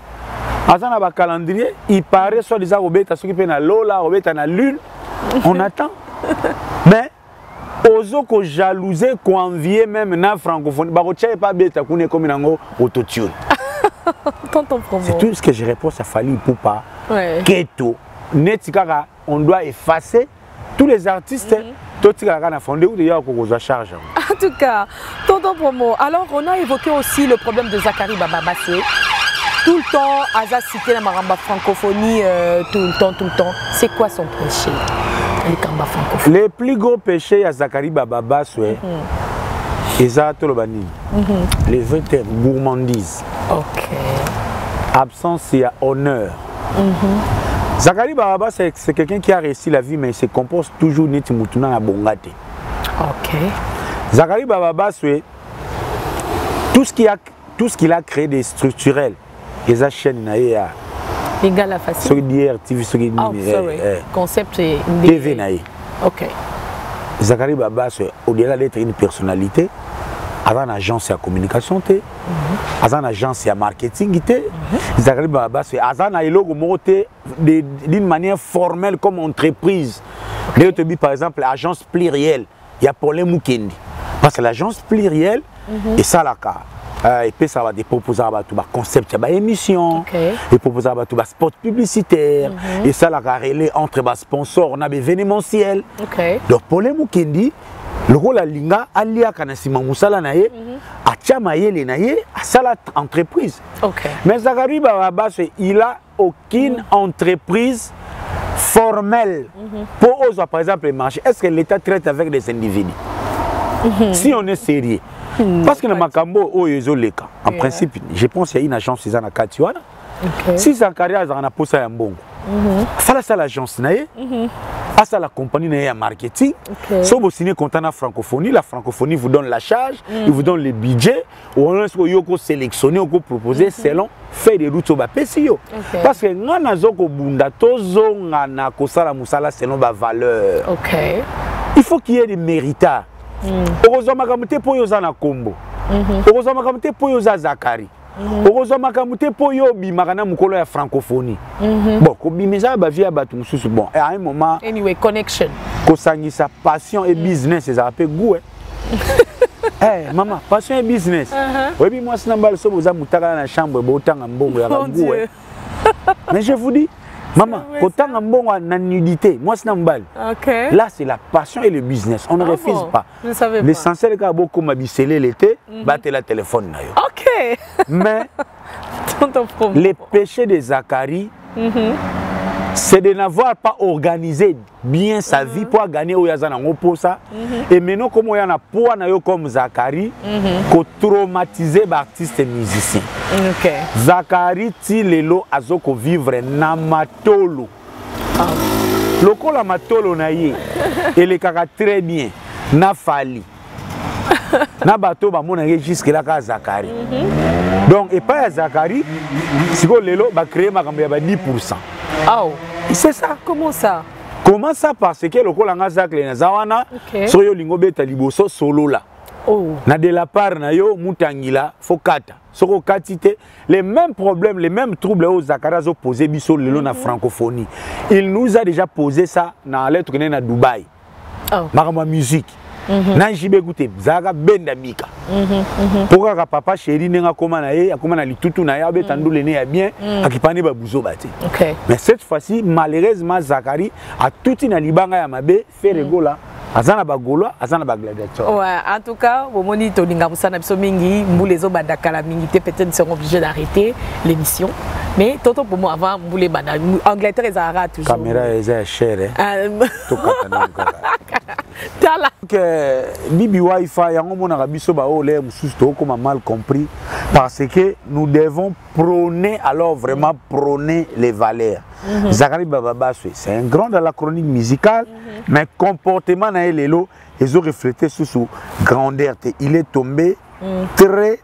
S1: Azana ba calendrier, il paraît soit déjà Robeta s'occuper na Lola, Robeta na Lune. On attend. Mais ozo ko jalouser, ko envier même na francophone. Ba rocha pas beta kune comme nango autotune. C'est tout ce que je reproche à Fally Ipupa. Keto. Netikara, on doit effacer tous les artistes. En tout
S2: cas, tonton Promo, alors on a évoqué aussi le problème de Zakari Bababassé. Tout le temps, Aza cité la maramba francophonie, tout le temps. C'est quoi son péché?
S1: Le plus gros péché à Zakari Bababassé, c'est les vrais termes, gourmandise.
S2: Ok.
S1: Absence et honneur. Zakari Bababa, c'est quelqu'un qui a réussi la vie, mais il se compose toujours net moutouna à bongate.
S2: Ok.
S1: Zakari Bababa, c'est tout ce qu'il a créé des structurels. Les chaînes naïa.
S2: Les gars la facile.
S1: Ce qui dit RTV, ce qui dit
S2: concept
S1: TV naïa.
S2: Ok.
S1: Zakari Bababa, au-delà d'être une personnalité, avant une agence de communication, avant une agence de marketing, Zakari Bababa, avant un logo d'une manière formelle comme entreprise. Par exemple, l'agence plurielle, il y a Paulin Mukendi. Parce que l'agence plurielle, et ça, là, et puis ça va des proposer à tout concept de émission, et proposer à tout spot publicitaire, et ça, là, relais entre sponsors, on a des événementiels. Donc, Paulin Mukendi, le rôle de Linga, Alia Kanasima Moussala Naye, Achamaye Naye, à ça entreprise. Mais Zakari Bababa, il a aucune entreprise formelle pour oser, par exemple, les marchés. Est-ce que l'État traite avec des individus? Si on est sérieux. Parce que le Makambo, en principe, je pense qu'il y a une agence qui est en Katiwana. Si Zakari a un poste à Mbongo, il faut que l'agence naye. À la compagnie de marketing, si vous signez content la francophonie vous donne la charge, il vous donne le budget, ou on peut sélectionner, on peut proposer selon faire des routes au Bapesio. Parce que nous avons bunda tozo ngana kosala musala selon la valeur. Il faut qu'il y ait des méritards. Heureusement que pour yoza na Kombo. Heureusement que pour yoza Zakari. Heureusement que pour yo bimakana mukolo ya francophonie. Bon, ko bimeza ba via batu mususu bon. À un moment
S2: anyway, connection.
S1: Ko sangi sa passion et business, ça appelle goût. Eh maman, passion et business. Oui, puis moi c'est n'ambal so boza mutaka na chambre bo tanga mbongo ya goût. Mais je vous dis maman, ko tanga mbongo na nudité, moi c'est n'ambal. Là c'est la passion et le business. On ne refuse pas. L'essentiel que beaucoup m'abisselé l'été, battre la téléphone na yo. Mais les péchés de Zakari, c'est de n'avoir pas organisé bien sa vie pour gagner au Yazana Oposa. Et maintenant, comme il y a un poids comme Zakari, qu'on traumatisé l'artiste et musicien. Zakari, Tilelo, Azoko vivre Namatolo. Le col Amatolo naïe, et les caca très bien, n'a fallu. Na bateau ba mona jusque là ka Zakari. Donc et pas Zakari, si ko lelo ba créer makambo ya ba 10%.
S2: Oh,
S1: c'est ça.
S2: Comment ça?
S1: Comment ça? Parce que le kolanga zakle na zawana so yo lingo beta liboso solo là.
S2: Oh.
S1: Na de la part na yo mutangila fokata. Soko katite les mêmes problèmes, les mêmes troubles aux Zakaria ont posé biso lelo na francophonie. Il nous a déjà posé ça na lettre que na Dubaï.
S2: Oh.
S1: Marama musique. Na jibe écouter zaga benda mika. Pourquoi papa chéri nenga koma na ye, akoma na litutu na ya beta ndule ne ya bien, akipani ba buzo bate.
S2: OK.
S1: Mais cette fois-ci malheureusement Zakari a tout na libanga ya mabe fait rigola. Azana bagolo, azana bagladiateur.
S2: Ouais, en tout cas, au moni to linga musana biso mingi, mboule zo badakala mingi, peut-être seront obligés d'arrêter l'émission. Mais toto pour moi avant mboule bada Angleterre et Zara toujours.
S1: Caméra est chère hein. To katana ngala.
S2: Tala.
S1: Que bibi wifi yango mona biso ba ole mususu to comme mal compris parce que nous devons prôner alors vraiment prôner les valeurs. Zakari Baba c'est un grand dans la chronique musicale mais comportement na lelo ils ont reflété sur grandeur. Il est tombé très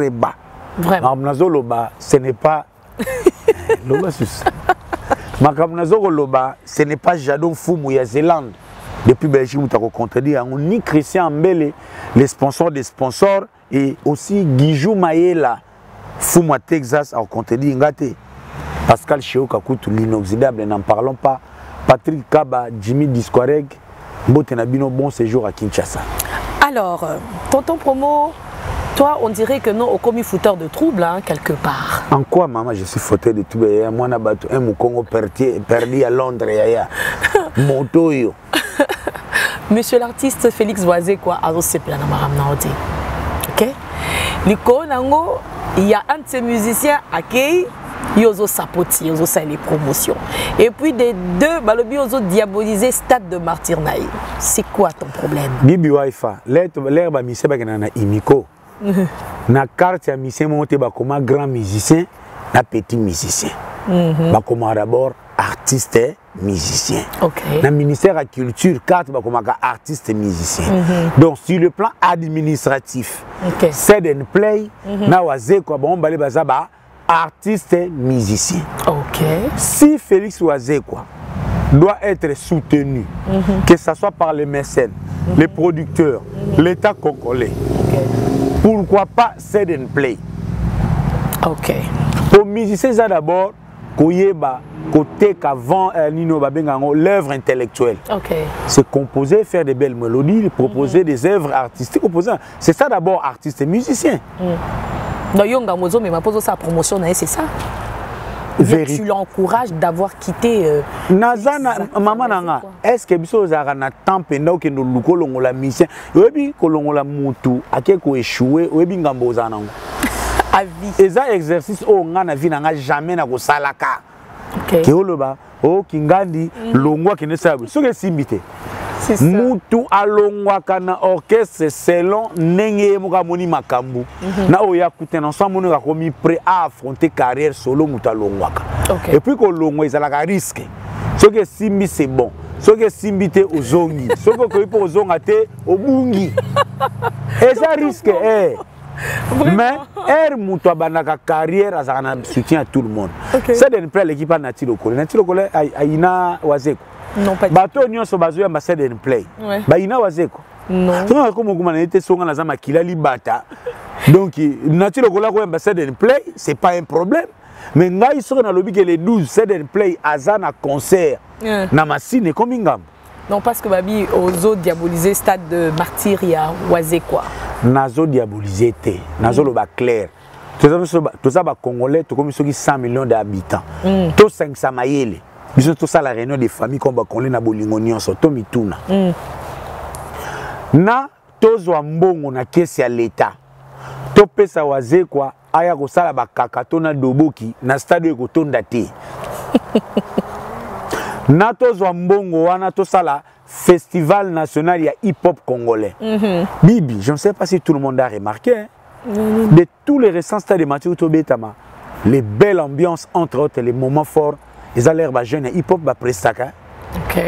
S1: bas.
S2: Vraiment.
S1: Loba, ce n'est pas Loba sus. Makamnazo Loba, ce n'est pas Jadon Foumou ya Zélande. Depuis Belgique, nous avons contredit on ni Christian Mbele, les sponsors des sponsors et aussi Guijou Maïla Foumou à Texas a contredit Ngate. Pascal Cheo Kakutu l'inoxydable, n'en parlons pas. Patrick Kaba, Jimmy Disquareg, Botenabino, bon séjour à Kinshasa.
S2: Alors, tonton Promo, toi, on dirait que non, au commis fouteur de troubles, hein, quelque part.
S1: En quoi, maman, je suis fauteur de troubles? Moi, je suis un Congo perdu à Londres. Moto.
S2: Monsieur l'artiste Félix Voisé, quoi, à Rossepla, ok? Nico, Nango, il y a un de ces musiciens à qui Yozo Sapoti, Yozo ça les promotions. Et puis des deux, Balobi Yozo diabolisé Stade de Martyr Naï. C'est quoi ton problème? Bibi
S1: Waifa, l'herbe à Missé Bagana Imiko. Na carte à Missé monté comme grand musicien, na petit musicien. Comme d'abord artiste et musicien.
S2: Okay.
S1: Na ministère de la culture, carte comme artiste et musicien. Donc sur le plan administratif, c'est une play, na wazé quoi bon balé bazaba. Artiste et musicien.
S2: Ok.
S1: Si Félix Ouazekwa doit être soutenu, que ce soit par les mécènes, les producteurs, l'État congolais, pourquoi pas Seden Play?
S2: Ok.
S1: Pour musicien, d'abord, côté qu'avant l'œuvre intellectuelle.
S2: Ok.
S1: C'est composer, faire des belles mélodies, proposer des œuvres artistiques. C'est ça d'abord, artiste et musicien.
S2: Non, Yonga Mozo, mais ma pose sa promotion, c'est ça. Tu l'encourages d'avoir quitté.
S1: Nazana, maman nanga, est-ce que biso zara temps pendant que nous lukolongo la mission, webi kolongo la mutu, akeko échoué, webi ngambo zanango.
S2: À vie.
S1: Et ça exercice o ngana vie nanga jamais na ko salaka.
S2: OK.
S1: Ke oloba, o kingandi longwa kene sabu. Soke simbité. Mutu alongwa kana orchestre selon nenge muka moni makambu na oya kutena ensemble moni ka komi prêt à affronter carrière solo mutu alongwa. Et puis ko longwa ezalaka risque. Ce que simbi c'est bon. Ce que simbi te ozongi. Ce que ko ipo ozonga te obungi. Et ça risque mais mutu abanaka carrière azana soutien à tout le monde. C'est de près l'équipe à Nati Lokole. Nati Lokole aina wazeko.
S2: Non, pas
S1: bateau nyon so bazo ya ambassadeur in play. Ba ina wazeko.
S2: Non.
S1: Donc comme on a été songa na zama kilali bata. Donc Nati Lokole ko ambassadeur in play, c'est pas un problème. Mais ngai so na lobi que les 12 c'est in play azana concert. Na masine comme ingam.
S2: Non parce que babi ozo diaboliser Stade de Martyr ya wazekwa.
S1: Nazo diaboliser té. Nazo lo ba clair. Tout ça ba congolais to comme soki 100 millions d'habitants. To 500 mayele. Ils ont tout ça la réunion des familles comme on na bolingo nyonso to mituna. Na tozwa mbongo na kesi ya l'état. To pesa wazekwa aya ko sala ba kakato na doboki na stade ko tonda te. Na tozwa mbongo wana to sala festival national ya hip-hop congolais. Bibi, je ne sais pas si tout le monde a remarqué hein? De tous les récents stades de Mathieu Tobetama, les belles ambiances entre autres les moments forts. Ils ont l'herbe jeune hip-hop ba prestaka.
S2: OK.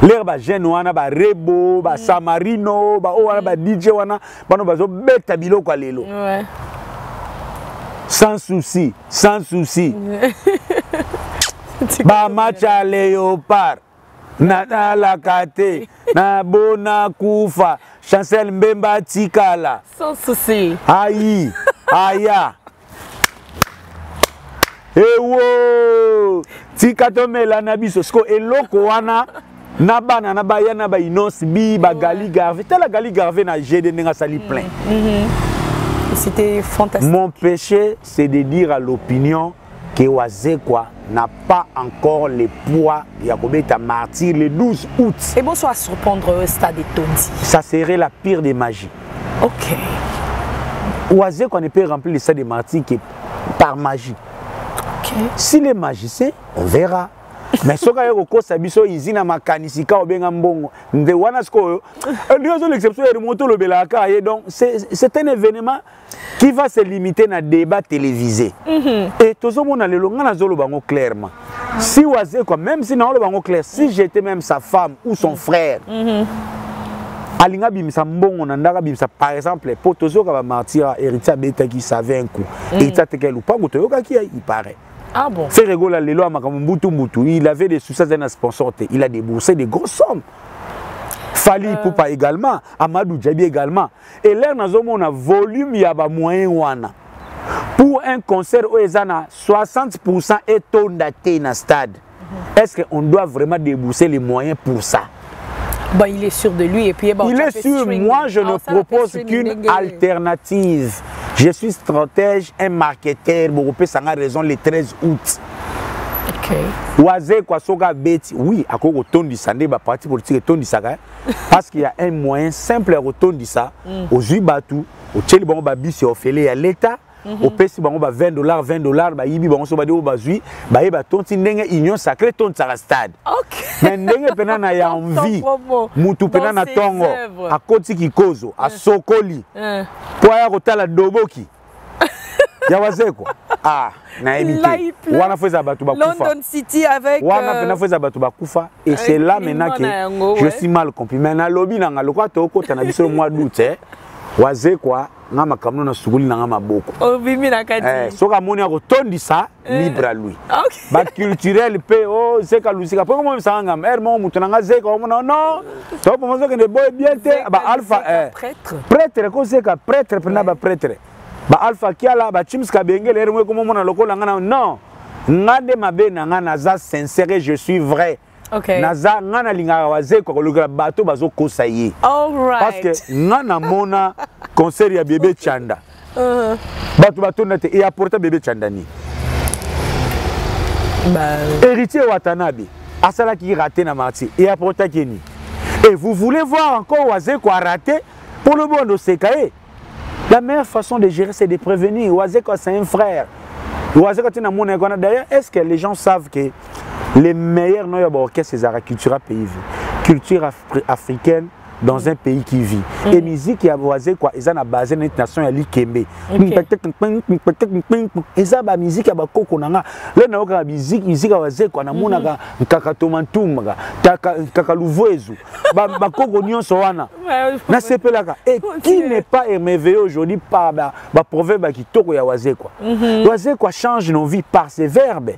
S1: L'herbe jeune wana ba rebo, ba samarino, ba o wana ba DJ wana, bano bazo beta biloko lelo.
S2: Ouais.
S1: Sans souci, sans souci. Ba macha léopard. Na la kate. Na bona kufa. Chancel Mbemba Tikala.
S2: Sans souci.
S1: Aïe. Aya. Ewo. Tikatomela na biso. Sko eloko wana. Nabana nabaya naba inos bi ba Gali Garvey. Tela Gali Garvey na GD nenga sali plein.
S2: C'était fantastique.
S1: Mon péché, c'est de dire à l'opinion que Wazekwa n'a pas encore le poids. Yakobe est martyr le 12 août.
S2: Et bon, soit surprendre au stade de Tondi.
S1: Ça serait la pire des magies.
S2: Ok.
S1: Wazekwa ne peut remplir le stade de martyr que par magie.
S2: Ok.
S1: Si les magiciens, on verra. Mais ce qu'il y a au cours sabiso izina makanisika obenga mbongo nde wana sko ndio l'exception est remonter le belaka et donc c'est un événement qui va se limiter à débat télévisé et tout le monde a le longa na zolo bango clairement si Wazekwa même si na lo bango clair si j'étais même sa femme ou son frère alinga bimisa mbongo na ndaka bimisa par exemple pour tozo ka ba martyr héritier beta qui savait un coup et ça te quel ou pas goto yoka qui il paraît.
S2: Ah bon?
S1: C'est rigolo, il avait des soucis d'un sponsor, il a déboursé des grosses sommes. Fali Poupa également, Amadou Djabi également. Et là, on a volume, il y a des moyens. Pour un concert où il y a 60% est daté dans le stade, est-ce qu'on doit vraiment débourser les moyens pour ça?
S2: Bah, il est sûr de lui et puis
S1: il est sûr. Moi, je ne propose qu'une alternative. Je suis stratège, un marketeur. Beaucoup ça a raison le 13 août.
S2: Ok.
S1: Wazekwa soga beti. Oui, à cause de du sandé, bah parti politique de ça, parce qu'il y a un moyen simple de ça. Aux Ubatu, au Tchèli bon babi c'est offert à l'État. Au PC bango ba $20 ba yibi bango so ba de au bazui ba yeba tonti ndenge union sacrée tonti sa stade.
S2: OK.
S1: Mais ndenge pena na ya envie. Mutu pena na tongo a koti kikozo a sokoli. Kwa ya kotala doboki. Ya Wazekwa. Ah, na ebité. Wana feza batu ba kufa.
S2: London City avec
S1: wana pena feza batu ba kufa et c'est là maintenant que je suis mal compris. Mais na lobby na ngaloka to kota na biso mois d'août Wazekwa nga makamno na suguli na nga maboko.
S2: Obimi na kati.
S1: Soka moni ako tondisa libre à lui.
S2: OK.
S1: Ba culturel pe oh zeka lusika. Pour moi ça nga hermo mutu na nga zeka non non. To pour moi que ne boy bien te ba alpha
S2: prêtre.
S1: Prêtre ko zeka prêtre pena ba prêtre. Ba alpha kiala ba chimska bengele hermo ko mona lokola nga non. Ngade mabe na nga na za sincère je suis vrai.
S2: Okay.
S1: Naza ngana linga Wazekwa ko lokola bato bazo kosaye.
S2: All right.
S1: Parce que ngana mona concert ya bébé Chanda. Bato nate et apporter bébé Chandani. Héritier Watanabe, asala qui raté na marti et apporter Keni. Et vous voulez voir encore Wazekwa raté pour le bon de Sekae. La meilleure façon de gérer c'est de prévenir. Wazekwa c'est un frère. Wazekwa tina mona gona d'ailleurs, est-ce que les gens savent que les meilleurs noyaux orchestres c'est la culture pays culture africaine dans un pays qui vit. Et musique ya Wazekwa ils ont basé une nation ya Likembe. Ils ont ba musique ya bakoko nanga. Là na oka musique ya Wazekwa na mona kaka tomantumba, kaka luvoezu. Ba koko nyonso wana. Na sepelaka. Et qui n'est pas émerveillé aujourd'hui par ba proverbe qui toko ya Wazekwa. Wazekwa change nos vies par ses verbes.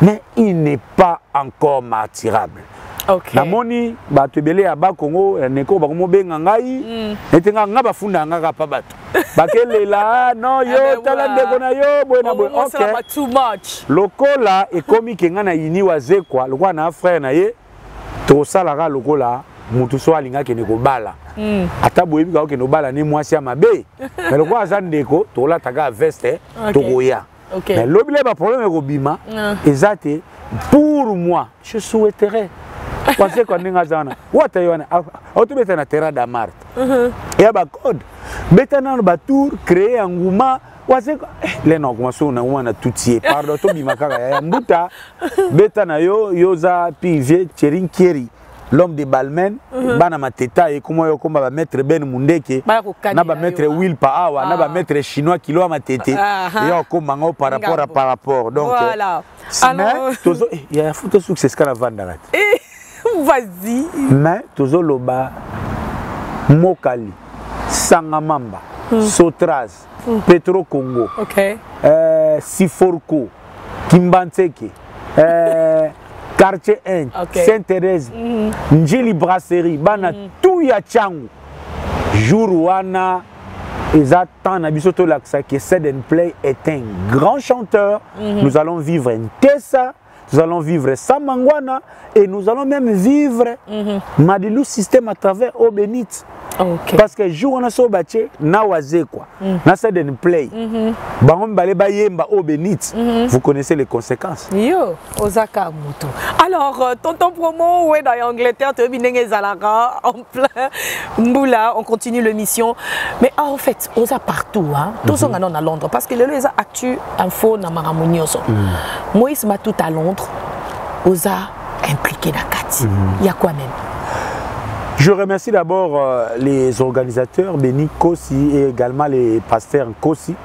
S1: Mais il n'est pas encore martyrable.
S2: Okay.
S1: Namoni bato belé ya ba Congo neko ba komo benga ngai etenga nga bafunda nga pa bato bakelela no yo tala ndeko na yo bona bo okay
S2: too much
S1: lokola ekomi kenga na yini Wazekwa lokwa na frère na ye to sala ga lokola mutu so alinga ke neko bala ata boyebi ka ke no bala ni mwasi ya mabe mais lokwa za ndeko to la taga veste to koya mais lobile ba problème ko bima ezate pour moi je souhaiterais Wazekwa ninga zana wata yona auto beta na terra da Marte et ba code beta na ba tour créer nguma Wazekwa le no kuma so na wana tutie pardon to bima kaka ya mbuta beta na yo yoza pivie Cherinkeri l'homme de Balmen bana mateta et comment yo komba ba maître Ben Mundeke na ba maître Will Paawa na ba maître chinois kilo matete yo komba ngo par rapport donc
S2: voilà
S1: alors tozo il y a photo succès caravane
S2: vas-y.
S1: Mais tozo loba Mokali, Sangamamba, Sotraz, Petro Congo,
S2: okay.
S1: Siforko, Kimbantseke, quartier 1, Sainte-Thérèse, Njili Brasserie, bana tout ya Tchangu. Jour wana, Eza Tan Nabisoto Laksa, qui Said & Play est un grand chanteur. Nous allons vivre un Tessa, nous allons vivre Samangwana et nous allons même vivre Madilou Système à travers Obénit.
S2: Okay.
S1: Parce que jour on a so baché na wazé quoi na Said & Play bango balé ba yemba Obénit. Vous connaissez les conséquences.
S2: Yo Osaka Muto. Alors tonton promo ouais dans Angleterre tu binenge zalaka en plein Mboula, on continue l'émission mais en fait osa partout hein tous sont à Londres parce que les actu info na maramunioso Moïse m'a tout à Londres osa impliqué dans Kati il y a quoi même.
S1: Je remercie d'abord les organisateurs, Béni Kossi et également les pasteurs Kossi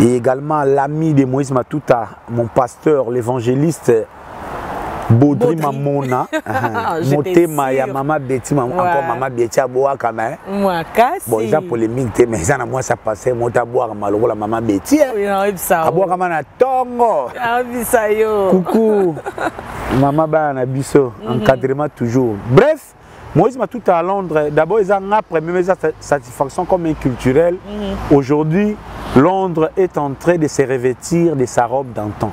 S1: et également l'ami de Moïse Matouta, mon pasteur, l'évangéliste Baudry Mamona, Motema ya Mama Betty, encore Mama Betty à boire quand même. Bon, ils ont polémique, mais ils ont moi ça passait, moi t'as boire malheureux la Mama Betty. À boire comme un tongo. Coucou, Mama Bana Bisso, encadrement toujours. Bref. Moïse m'a tout à Londres. D'abord, ils ont une première satisfaction comme un culturel. Aujourd'hui, Londres est en train de se revêtir de sa robe d'antan.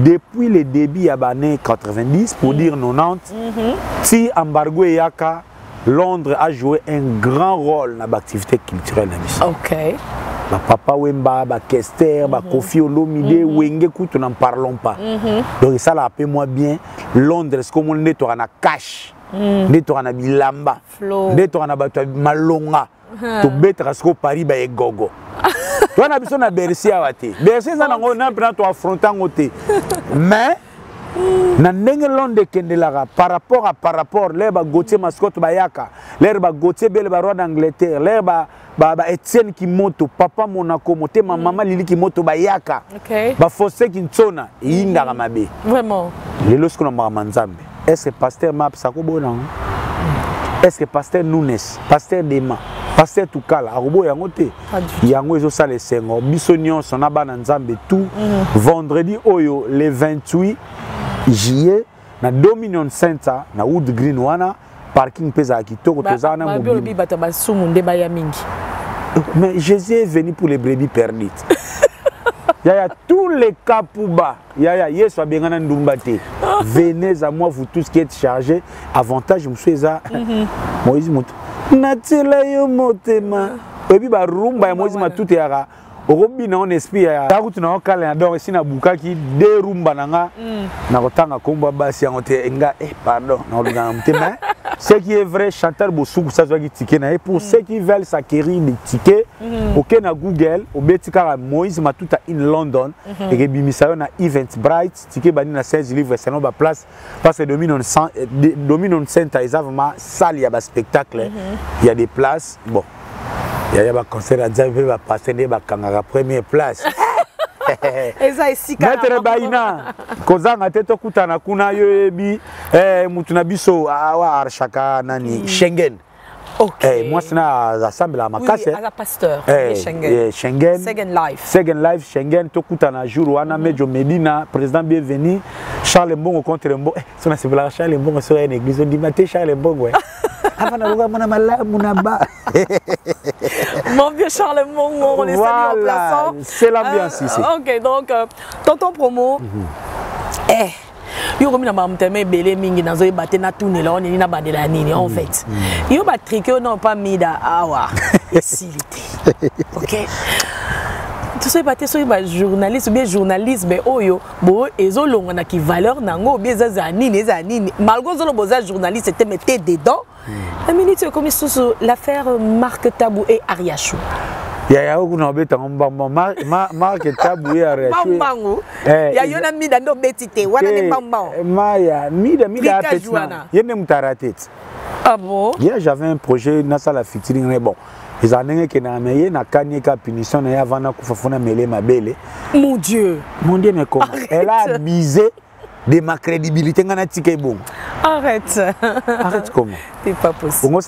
S1: Depuis le début à l'année 90, pour dire 90, si embargo et yaka, Londres a joué un grand rôle dans l'activité culturelle.
S2: Ok.
S1: Papa Wemba, Kester, Kofi Olomide, Wenge, nous n'en parlons pas. Donc ça l'a appelé moi bien. Londres, c'est comme on est en cash. Neto na bilamba neto na bato malonga to betra sko Paris ba egogo to na biso na Bercy awate Bercy za nango na pena to affronter ngote mais na ndenge Londres kendelaka par rapport l'air ba Gauthier mascotte bayaka l'air ba Gauthier bel ba roi d'Angleterre l'air ba Etienne Kimoto papa Monaco motema maman Lili Kimoto bayaka ba Fossé Kintsona yinda mabe
S2: vraiment
S1: lelo sko na manzambe. Est-ce que pasteur Map Sakobona? Est-ce que pasteur Nunes, pasteur Dema, pasteur Toukala, Arobo Yangote, Yango Ezo Sale Sengo, Bissonion, son abana Nzambe tout, vendredi Oyo, le 28 juillet, na Dominion Center, na Wood Green Wana, parking pesa Akito, Tozana Mobile. Mais Jésus est venu pour les brebis perdues. Il y a tous les cas pour bas. Il y a Yesu Bengana Ndumbate. Venez à moi, vous tous qui êtes chargés. Avantage, je me suis dit, Moïse Moutou. Natila yo motema. Et puis, rumba, Moïse Moutou, Robi na on esprit ya takutu na okala donc ici na bukaki de rumba nanga na kotanga komba basi yangote nga pardon na olingana mutema ce qui est vrai chanteur bosuku ça soit ticket na et pour ceux qui veulent s'acquérir des tickets OK na Google obetika Moïse Matouta in London et que bimisa na Eventbrite ticket bani na 16 livres c'est non ba place parce que Dominion Center ils ont vraiment salle il y a ba spectacle il y a des places bon. Il y a un concert à dire que va passer des la première place.
S2: Et ça ici
S1: Maître Baïna, Kozanga teto kutana kuna yoebi mutuna biso awa arshaka nani Schengen.
S2: OK.
S1: Moi c'est na assemble à Makase.
S2: Oui, à la pasteur
S1: Schengen. Schengen. Second Life Schengen to kutana jour wana Mejo Medina président bienvenu Charles Mbongo contre Mbongo. Ça c'est pour Charles Mbongo sur une église on dit maté Charles Mbongo.
S2: Mon vieux Charles Mbongo, on est salué en plaçant.
S1: C'est l'ambiance ici.
S2: Ok, donc, tonton promo. Yo comme na bamteme belé mingi na zo baté na tourner là on est na badela nini en fait. Yo ba triqué non pas mida awa. Facilité. OK. Tu sais pas so ba journaliste ou bien journaliste mais oyo bo ezolonga na ki valeur nango bien za nini malgré zo boza journaliste c'était metté dedans. La minute comme sous l'affaire Marc Tabou et Ariachou.
S1: Ya kuna obeta ngomba Marc Tabou et Ariachou.
S2: Ya yona mida ndo betite wana ni mbamba.
S1: Maya mida apetina. Yene mutaratet.
S2: Ah bon?
S1: Hier j'avais un projet na sala featuring mais bon. Ils ont dit que na kanye ka punition na yavana kufafuna mele mabele.
S2: Mon Dieu
S1: mais comment? Elle a abusé de ma crédibilité ngana tike bon.
S2: Arrête
S1: comment?
S2: C'est pas possible.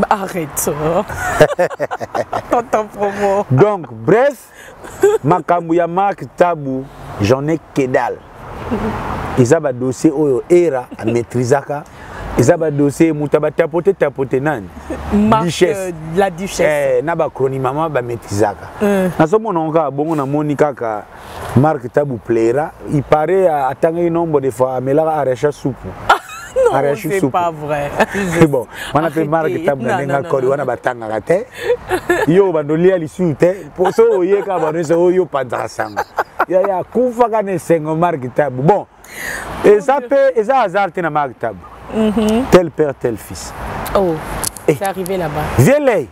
S1: Arrête.
S2: Tonton promo.
S1: Donc bref, makambu ya Marc Tabou, j'en ai que dalle. ils ont un dossier oyo era à maîtriser ils ont un dossier mutaba tapoter nan
S2: duchesse la duchesse
S1: na ba acronyme mama ba maîtriser na so mona onka bongo na monika ka Marc Tabou plaira il paraît attendre un nombre de fois mais là arracher soupe.
S2: Non, c'est pas vrai.
S1: Bon, on a fait Marc Tabou na kori wana batanga kate yo bandolia lisute pour so oye ka banoso yo padrasanga ya kufa kana sengo Marc Tabou bon et ça peut et ça hasard na Marc Tabou tel père tel fils
S2: oh c'est arrivé là-bas
S1: viens là et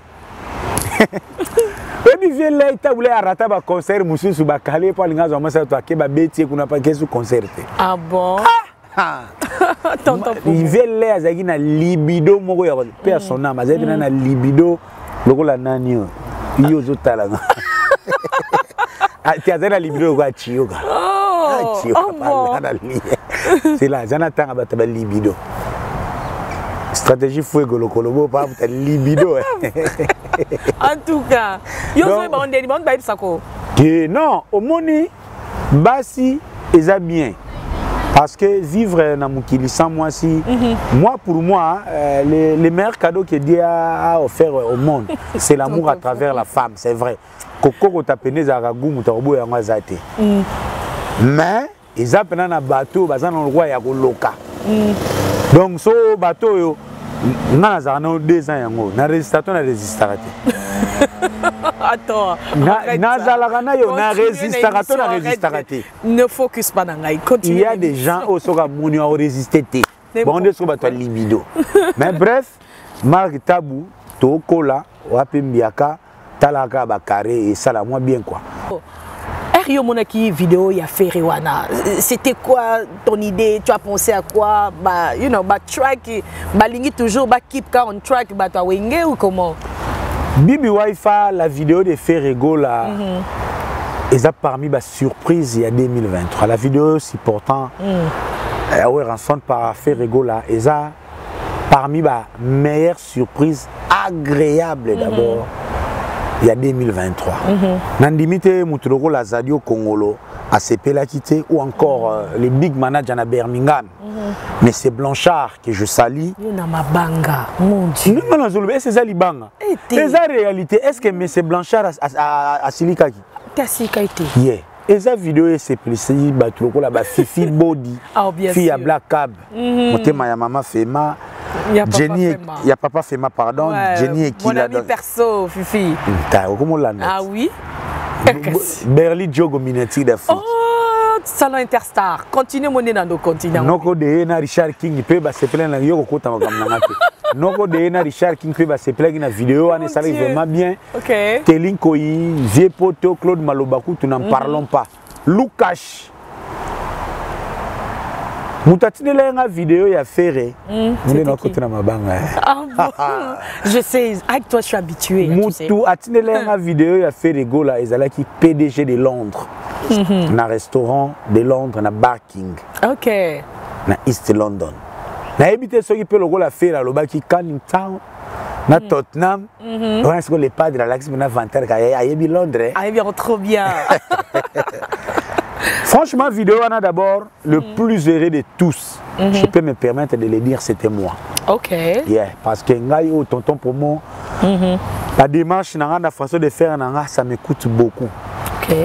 S1: viens là tu voulais arrêter ba concert mususu ba calé pour linga zo masa to akeba beti kuna pa kesu concert
S2: ah bon
S1: il vient là azaki na libido moko ya personnel azaki na libido lokola nani yo zo talanga tu as la libido kwa chioka c'est là j'en attends ba ta libido stratégie fuego lokolobo pa ta libido
S2: en tout cas yo so ba ondeli ba sako
S1: que non au moni basi eza bien parce que vivre dans Mukili sans moi si moi pour moi les meilleurs cadeaux que Dieu a offert au monde c'est l'amour à travers la femme c'est vrai kokoko tapene za ragumu tarobo ya ngazate mais ils appellent na bateau bazana na roi ya koloka donc so bateau yo na za na 2 ans yango na résistateur na résistaraté
S2: attends
S1: na zalaka na yo na résistarateur na résistaraté
S2: ne focus pas na ngai continue
S1: il y a des gens au soka moni au résister bon de so bateau libido mais bref Marc Tabou to kola wapi mbiaka talaka ba carré et ça la moi bien quoi.
S2: Rio Monaki vidéo ya Feriwana. C'était quoi ton idée? Tu as pensé à quoi? Bah you know, bah track, bah lingi toujours bah keep car on track bah toi wenge ou comment?
S1: Bibi Wifi la vidéo de Ferrego là. Et ça parmi bah surprise il y a 2023. La vidéo si pourtant ouais rançon par Ferrego là et ça parmi bah meilleure surprise agréable d'abord. Il y a 2023. Nandimite Moutouloko la Zadio Congolo à Sepela Kité ou encore les big managers à Birmingham. Mais c'est Blanchard que je salue.
S2: Banga, mon Dieu.
S1: Non, c'est ça Libanga. C'est ça réalité. Est-ce que c'est Blanchard à Silikaki?
S2: Silikaki.
S1: Yeah. Et cette vidéo c'est précis Batuloko la Fifi Body. Fille à Black Cab. Motema ya mama Fema. Jenny, il y a papa Fema, pardon.
S2: Ouais,
S1: Jenny et qui
S2: mon ami perso, Fifi.
S1: Ah
S2: oui.
S1: Berli Diogo Minetti de foot.
S2: Oh, salon Interstar. Continue mon dans nos continents.
S1: Noko de na Richard King peut ba se plaindre na yoko kota makamna te. Noko de na Richard King peut ba se plaindre na vidéo on ça vraiment bien.
S2: OK.
S1: Telinko yi vieux poto Claude Malobaku tu n'en parlons pas. Lukash Moutatine la vidéo ya Ferré.
S2: Je sais, avec toi je suis habitué.
S1: Moutou atine la vidéo ya Ferré Gola ezala qui PDG de Londres. Na restaurant de Londres na Barking.
S2: OK.
S1: Na East London. Na habité ce qui peut le la Ferré lo baki Canning Town. Na Tottenham. On est-ce que les padres Alex na vanter ka yebi Londres.
S2: Ah bien trop bien.
S1: Franchement, vidéo on a d'abord le plus heureux de tous. Je peux me permettre de le dire, c'était moi.
S2: OK.
S1: Yeah, parce que ngai au tonton pour moi, la démarche la façon de faire ça me coûte beaucoup.
S2: OK.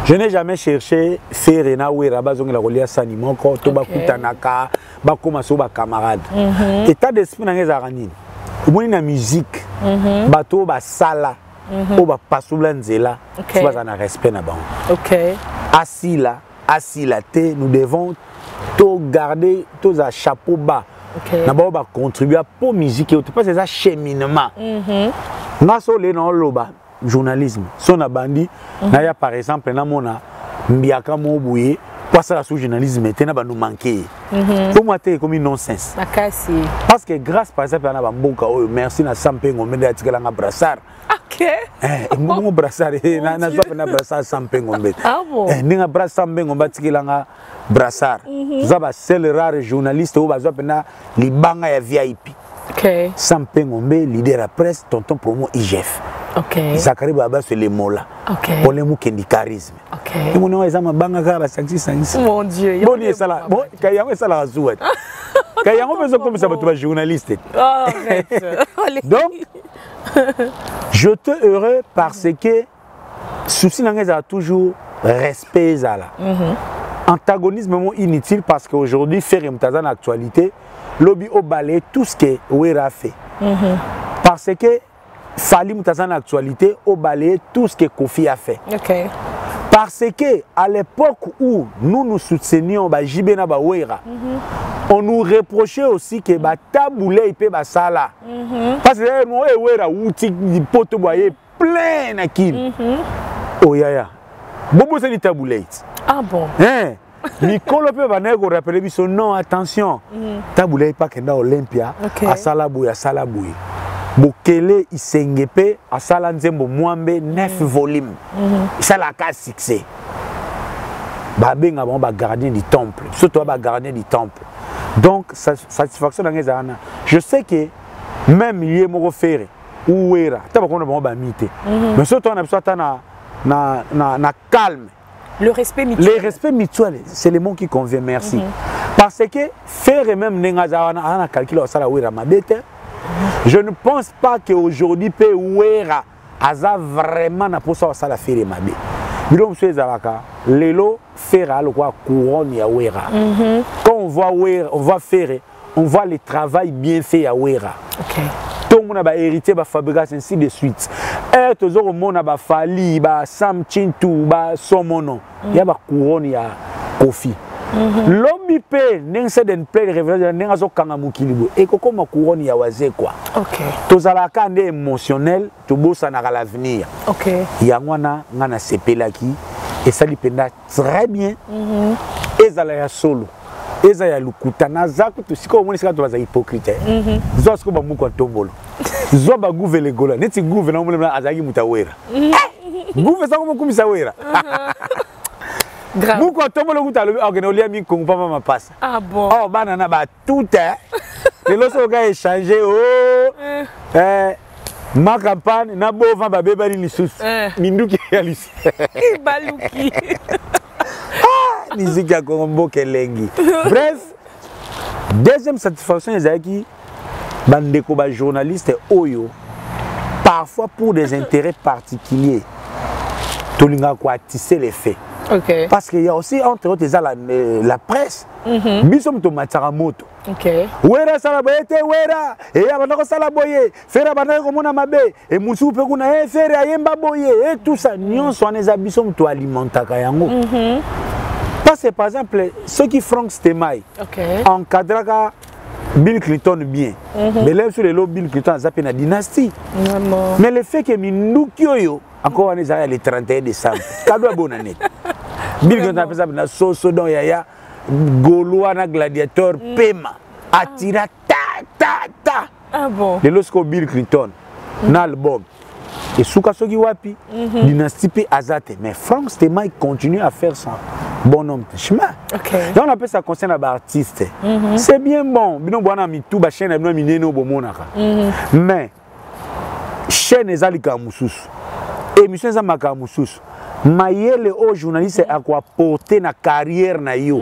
S1: Je n'ai jamais cherché faire na wera bazong la relia sanimo ko to ba kutanaka ba koma so ba camarade. État d'esprit na ngezarani. Omoni na musique. Bato ba sala. O ba pasula nzela. So ba na respect na bango.
S2: OK.
S1: Assis là, nous devons tout garder, tous à chapeau bas. D'abord, on va contribuer pour la musique et pas c'est ça cheminement. Nous sommes dans le journalisme. Si on a bandi, par exemple, on a Mbiaka Mobouye, pour ça, le journalisme, nous manquer. Pour moi, c'est comme une nonsense. Parce que grâce par exemple, on a Mboka, merci à Sampeng, on met à Brassard.
S2: OK.
S1: Mon brassard, na pas brassard Sampeng, on met.
S2: Ah bon?
S1: Ninga brassard Sampeng, on bat brassard. Ça va c'est le rare journaliste ou bazo pena libanga ya VIP.
S2: OK.
S1: Sampeng, on met leader à presse, tonton promo IGF.
S2: Ok.
S1: Zachary Baba c'est les mots là.
S2: Ok.
S1: Pour les mots qui ont du charisme.
S2: Ok.
S1: Et mon nom est Zama Bangaka la sanksi sanksi.
S2: Mon Dieu.
S1: Bon il est ça là. Bon Kayango est ça là Zouet. Kayango besoin comme ça tu vas journaliste.
S2: Oh arrête.
S1: Donc je te heureux parce que souci n'engage a toujours respect ça là. Antagonisme inutile parce qu'aujourd'hui faire une tazan actualité lobby au balai tout ce que Wera fait. Parce que Fali Moutazan actualité au balai tout ce que Kofi a fait.
S2: Okay.
S1: Parce que à l'époque où nous soutenions Jibena Wera, on nous reprochait aussi que Taboulé il peut Basala. Parce que moi Wera outil poto boyer plein nakin. Oh yaya. Bobo c'est Taboulé.
S2: Ah bon.
S1: Hein? Mikolo pe banego rappelé biso non attention. Taboulé pas kenda Olympia à Salabouya Bokele Isengepe à Salanzembo Mwambe 9 volumes. Ça la cas succès. Babenga bon ba gardien du temple. Surtout ba gardien du temple. Donc satisfaction dans les années. Je sais que même lié moko faire ou wera, ta ba kono ba mité. Mais surtout on a besoin na calme.
S2: Le respect mutuel.
S1: Le respect mutuel, c'est le mot qui convient, merci. Parce que faire même n'engageana calculer au sala wera mabete. Je ne pense pas qu'aujourd'hui, Wera a vraiment na pour ça la faire mabe. Bilo monsieur Zalaka, lelo fera le quoi couronne ya Wera. Quand on voit Wera, on voit faire, on voit le travail bien fait à Wera.
S2: OK.
S1: Tout le monde a hérité ba fabrication ainsi de suite. Et tout le monde a Fali, ba Sam Chintu, ba Somono. Il y a ba couronne ya Kofi. L'homme peut n'ense den plein révélation n'enso kanga mukilibo et koko ma couronne ya waze quoi. OK. Tozalaka ndé émotionnel to bossa na l'avenir.
S2: OK.
S1: Yangwana ngana sepelaki et ça dépend très bien. Ezala ya solo. Eza ya lukuta na zaku to siko moni sika to baza hypocrite. Zo siko ba muko tombolo. Zo ba gouvele gola neti gouvele na mona azaki mutawera. Gouvele sa ko kumisa wera. Beaucoup de temps, on passe. Ah bon? Oh, banana, bah tout est. Les lorsqu'on a échangé, oh, ma campagne, n'a beau vent, bébé, bali lissous. Minduki, alice.
S2: Balouki.
S1: Ah, Nizika, Kombo, Kelengi. Bref, deuxième satisfaction, c'est qui, bandeko, ba journaliste, oyo, parfois pour des intérêts particuliers, Tolinga, quoi, tisser les faits.
S2: Okay.
S1: Parce qu'il y a aussi entre autres la presse. Bisom to mataramoto.
S2: OK.
S1: Wera sala boyete wera. Et abana sala boye. Fera bana ko mona mabe. Et musu pe kuna fera ayemba boye. Et tout ça nion so les bisom to alimentaka yango. Parce que par exemple ceux qui Frank Stemai. OK. Encadraka Bill Clinton bien. Mais là sur les lots Bill Clinton zappé na dynastie. Vraiment. Mais le fait que Minduki yo encore on est le 31 décembre. Cadeau bonne année. Bill Clinton a fait ça na soso don yaya Gaulois na gladiateur Pema attira ta. Ah bon. Le lorsque Bill Clinton na album et souka soki wapi dynastie pe azate mais Frank Stemai continue à faire son bonhomme chemin. OK. Donc on appelle ça concerne à artiste. C'est bien bon. Bino bwana mitu ba chaîne bino mineno bomonaka. Mais chaîne ezalika mususu. Émission za makamususu. Mayele au journaliste à quoi porter na carrière na yo.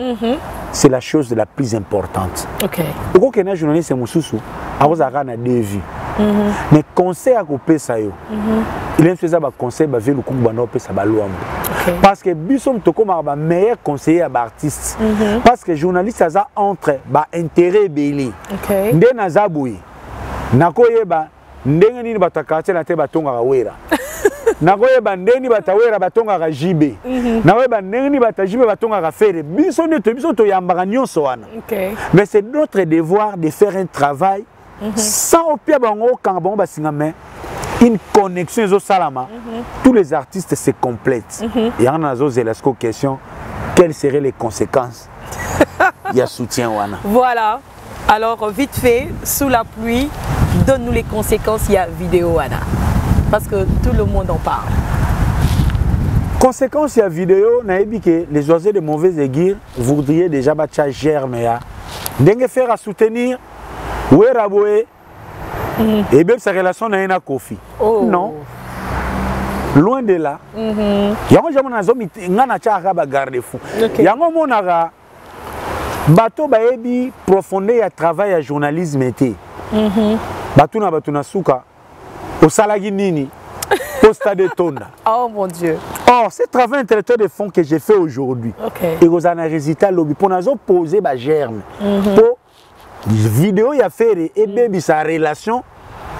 S1: C'est la chose la plus importante. OK. Pourquoi qu'un journaliste mususu a vous na deux vues. Mais conseil à couper ça yo. Il aime faire ba conseil ba velu ku bana opesa ba luambo. Parce que bisom to comme ba meilleur conseiller à artiste. Parce que journaliste ça entre ba intérêt belé. OK. Nde na zaboui. Nakoyeba ndenge nini batakate na te batonga wera. Nakoyeba ndeni batawera batonga ka jibe. Nakoyeba ndeni batajibe batonga ka fere. Biso to yambaka nyonso wana. Mais c'est notre devoir de faire un travail sans opia bango quand bango basinga mais une connexion zo salama. Tous les artistes se complètent. Et en a zo zelasco question quelles seraient les conséquences? Il y a soutien wana.
S2: Voilà. Alors vite fait sous la pluie, donne-nous les conséquences, il y a vidéo wana. Parce que tout le monde en parle.
S1: Conséquence, il y a vidéo, que les oiseaux de mauvais aiguilles voudraient déjà battre germe. Dengue faire à soutenir, et même sa relation n'a rien à Kofi. Non. loin de là. Yango jamais na zomi ngana chaka ba garde fou. Yango monaka bato baebi profondeur ya travail ya journalisme été. Bato na suka au salagi nini au stade Tonda.
S2: Oh mon Dieu.
S1: Or, ce travail intellectuel de fond que j'ai fait aujourd'hui, et vous en avez résultat lobby pour nous poser ba germe. Pour vidéo il a fait et baby sa relation.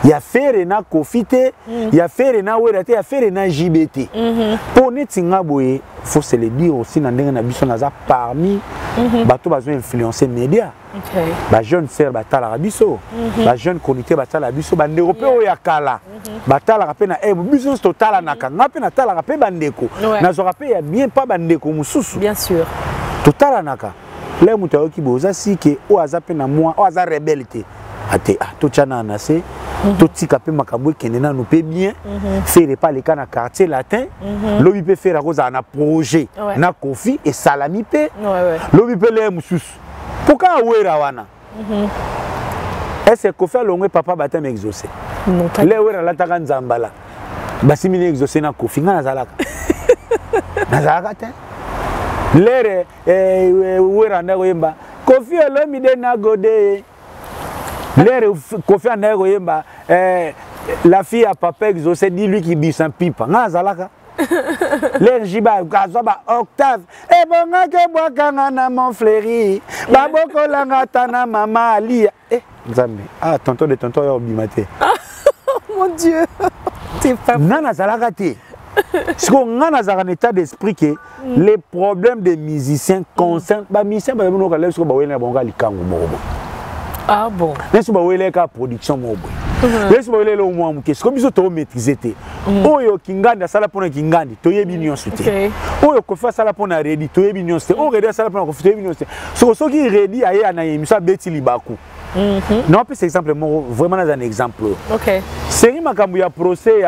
S1: Il y a fait na Kofite, il y a fait na Werate, il y a fait na JBT. Pour netinga boye, faut se le dire aussi dans na biso naza parmi bato bazo influencer médias. Ba jeune sœur batala biso, ba jeune comité batala biso, ba ndeko o ya kala. Batala rapé na biso total na kanga pe na tala rapé bandeko. Na zo rapé ya bien pas bandeko mususu.
S2: Bien sûr.
S1: Total naka. Les moutao ki boza si ke o azape na moi, o aza rebelité. Ate to chana nase. Tout ce qui a fait makambo kenena nous peut bien faire pas les cas dans quartier latin l'obi peut faire cause un projet na Kofi et salami peut l'obi peut les musus pourquoi wera wana est-ce que Kofi longwe papa batem exaucé les wera la taka nzambala basimini exaucé na Kofi ngana zalaka nazalaka te lere wera na yemba Kofi lomi de na gode. L'air Kofi Anero yemba la fille à papa exaucé dit lui qui bise un pipe nga zalaka l'air jiba gazoba octave e bonga ke boakanga na mon fléri baboko langa tana mama ali nzambe tonton de tonton yo bimate
S2: mon Dieu c'est pas
S1: nana zalaka te parce que ngana zalaka en état d'esprit que les problèmes des musiciens concernent ba musiciens ba bono ka leso ba wena bonga likango mobo.
S2: Ah bon.
S1: Mais si vous voulez la production, mais si vous voulez le moins, qu'est-ce que vous avez maîtrisé? Oyo kinganda sala pona kingandi, toye binion soute. Oyo kofa sala pona ready, toye binion soute. Oyo ready sala pona kofa toye binion soute. So qui ready aye anaye misa beti libaku. Non, c'est exemple vraiment un exemple.
S2: OK.
S1: Série makambu ya procès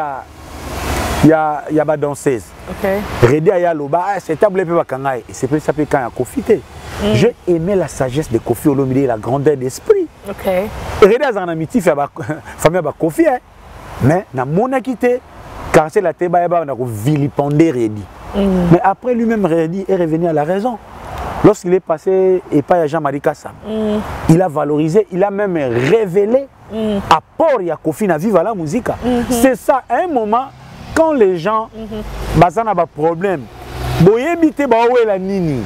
S1: ya ba danseuse.
S2: OK.
S1: Ready aya loba, c'est table pe bakangai, c'est peut ça peut quand ya Kofite. J'ai aimé la sagesse de Kofi Olomide et la grandeur d'esprit.
S2: OK.
S1: Ready azan amitié famille ba Kofi mais na monakité car c'est la teba ba na ko vilipender Ready. Mais après lui-même Ready est revenu à la raison. Lorsqu'il est passé et pas à Jean-Marie Kassam, il a valorisé, il a même révélé apport ya Kofi na vivre à la musique. C'est ça, à un moment, quand les gens bazana ba problème, boyebite ba wela nini,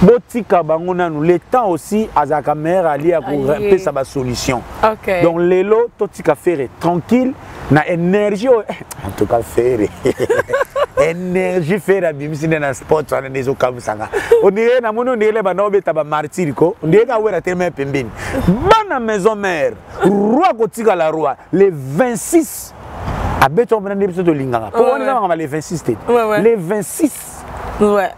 S1: botika bangona nous le temps aussi azaka mère ali a pour rappeler sa solution.
S2: OK.
S1: Donc lelo totika faire tranquille na énergie en tout cas faire énergie faire bimisi na sport on des okamusanga. On dirait na mono ndele ba no beta ba martyr ko, on dirait ka wera tellement pembeni. Bana maison mère, roi kotika la roi le 26 à Beton on a des de linganga. Pour on est les 26 les 26
S2: ouais.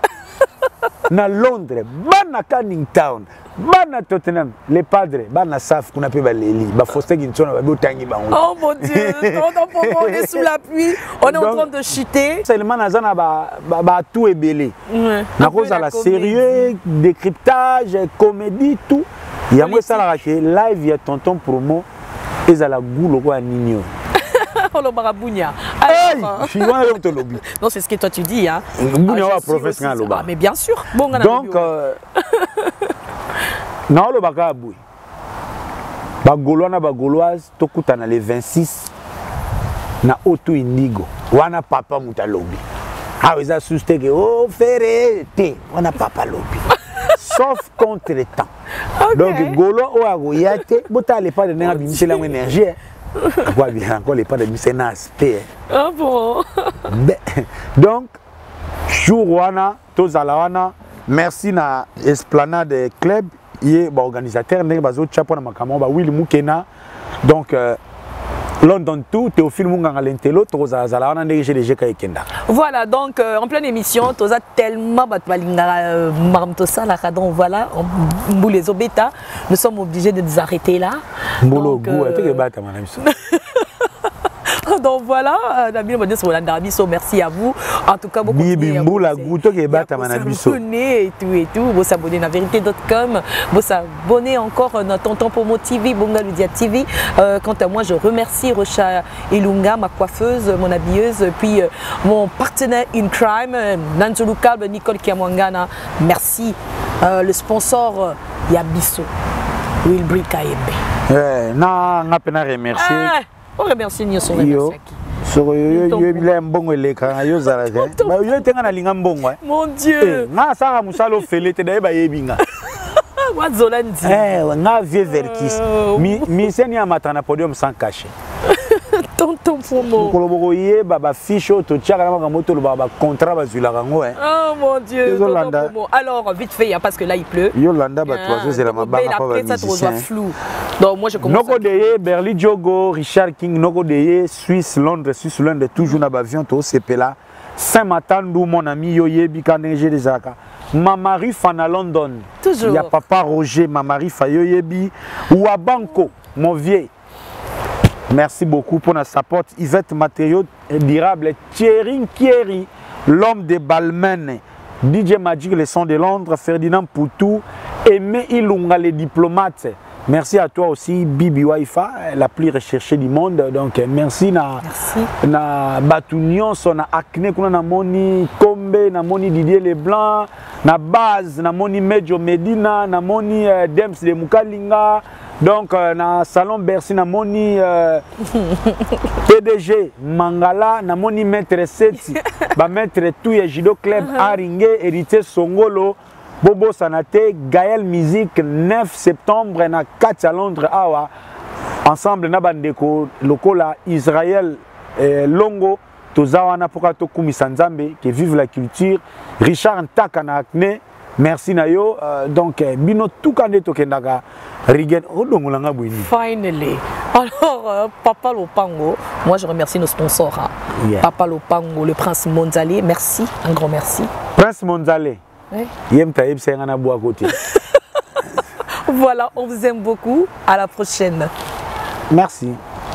S1: Na Londres, bana Canning Town, bana Tottenham, les padres, bana Saf qu'on appelle Baléli, ba Foster Ginson, ba Botangi ba.
S2: Oh mon Dieu, on est sous la pluie, on est en train de chuter.
S1: Seulement nazana ba tout est belé. Na cause à la sérieux, décryptage, comédie tout. Il y a moi ça la que live il y a tonton promo et à la goulot quoi nino.
S2: Le barabunya. Non, c'est ce que toi tu dis. Hein. Mais bien sûr. Bon,
S1: donc, non, le bagaboui. Bagolois na bagoloise, tokutana les 26 na auto indigo. Wana papa mutalobi. Ah, ils ont susté que oh, ferré, wana papa lobi. Sauf contre le temps. Donc, golo ou agoyate, bota les pas de n'abîmer la énergie. Quoi bien encore les pas de Misséna aspect.
S2: Ah bon.
S1: Donc jour wana tozalawana merci na Esplanade Club et organisateur ndenge bazo chapo na makamo ba Willy Mukena donc London tout Théophile Munganga Lentelo tozalawana ndenge GDG Kayekenda.
S2: Voilà donc en pleine émission toza tellement batbalinga marmtosa la donc voilà on les obeta nous sommes obligés de nous arrêter là.
S1: Mbolo go que bata manamiso.
S2: Donc voilà, merci à vous. En tout cas, beaucoup
S1: et
S2: tout. Vous s'abonnez à vérité.com. Vous s'abonnez encore à Tonton Pomo TV, Bongaludia TV. Quant à moi, je remercie Rocha Ilunga, ma coiffeuse, mon habilleuse, puis mon partenaire in crime, Nanzulu Kalb, Nicole Kiamwangana. Merci. Le sponsor Yabiso, Wilbri Kaebe.
S1: Non, on peut remercier.
S2: On remercie Nyoso. Mon Dieu. Tonton Pomo.
S1: Oh
S2: mon Dieu. Alors vite fait, parce que là il pleut.
S1: Yolanda c'est la
S2: flou. Donc moi je commence.
S1: Noko Deye, Berli Diogo, Richard King, Noko Deye, Suisse, Londres, toujours dans l'avion, tout c'est là. Saint-Matandou, mon ami Yoyebi Kanenge des Aka. Mamari Fana London.
S2: Toujours.
S1: Il y a papa Roger, Mamari Fayoyebi. Ou à Banco, mon vieux. Merci beaucoup pour notre support. Yvette Matériaux Durable, Thierry Kieri, l'homme des Balmen, DJ Magic, les sons de Londres, Ferdinand Poutou, Aimé Ilunga, les diplomates. Merci à toi aussi, Bibi Waifa, la plus recherchée du monde. Donc, merci na Batunion, na Acne, na Moni Kombe, na Moni Didier Leblanc, na Baz, na Moni Medjo Medina, na Moni Dems de Mukalinga. Donc, na Salon Bercy, na Moni PDG Mangala, na Moni Maître Seti, ba Maître Touye Judo Club, Aringue, Héritier Songolo. Bobo Sanate, Gaël Musique, 9 septembre, na 4 à Londres, Awa. Ensemble, na bandeko, lokola, Israël, Longo, Tozawana Pokato Kumi Sanzambe, qui vive la culture. Richard Ntaka na Acne, merci Nayo. Donc, Bino Tukande Tokendaka, Rigen, Odongulanga Bouini.
S2: Finally. Alors, Papa Lopango, moi je remercie nos sponsors. Hein. Yeah. Papa Lopango, le Prince Monzale, merci, un grand merci.
S1: Prince Monzale.
S2: Voilà, on vous aime beaucoup. À la prochaine.
S1: Merci.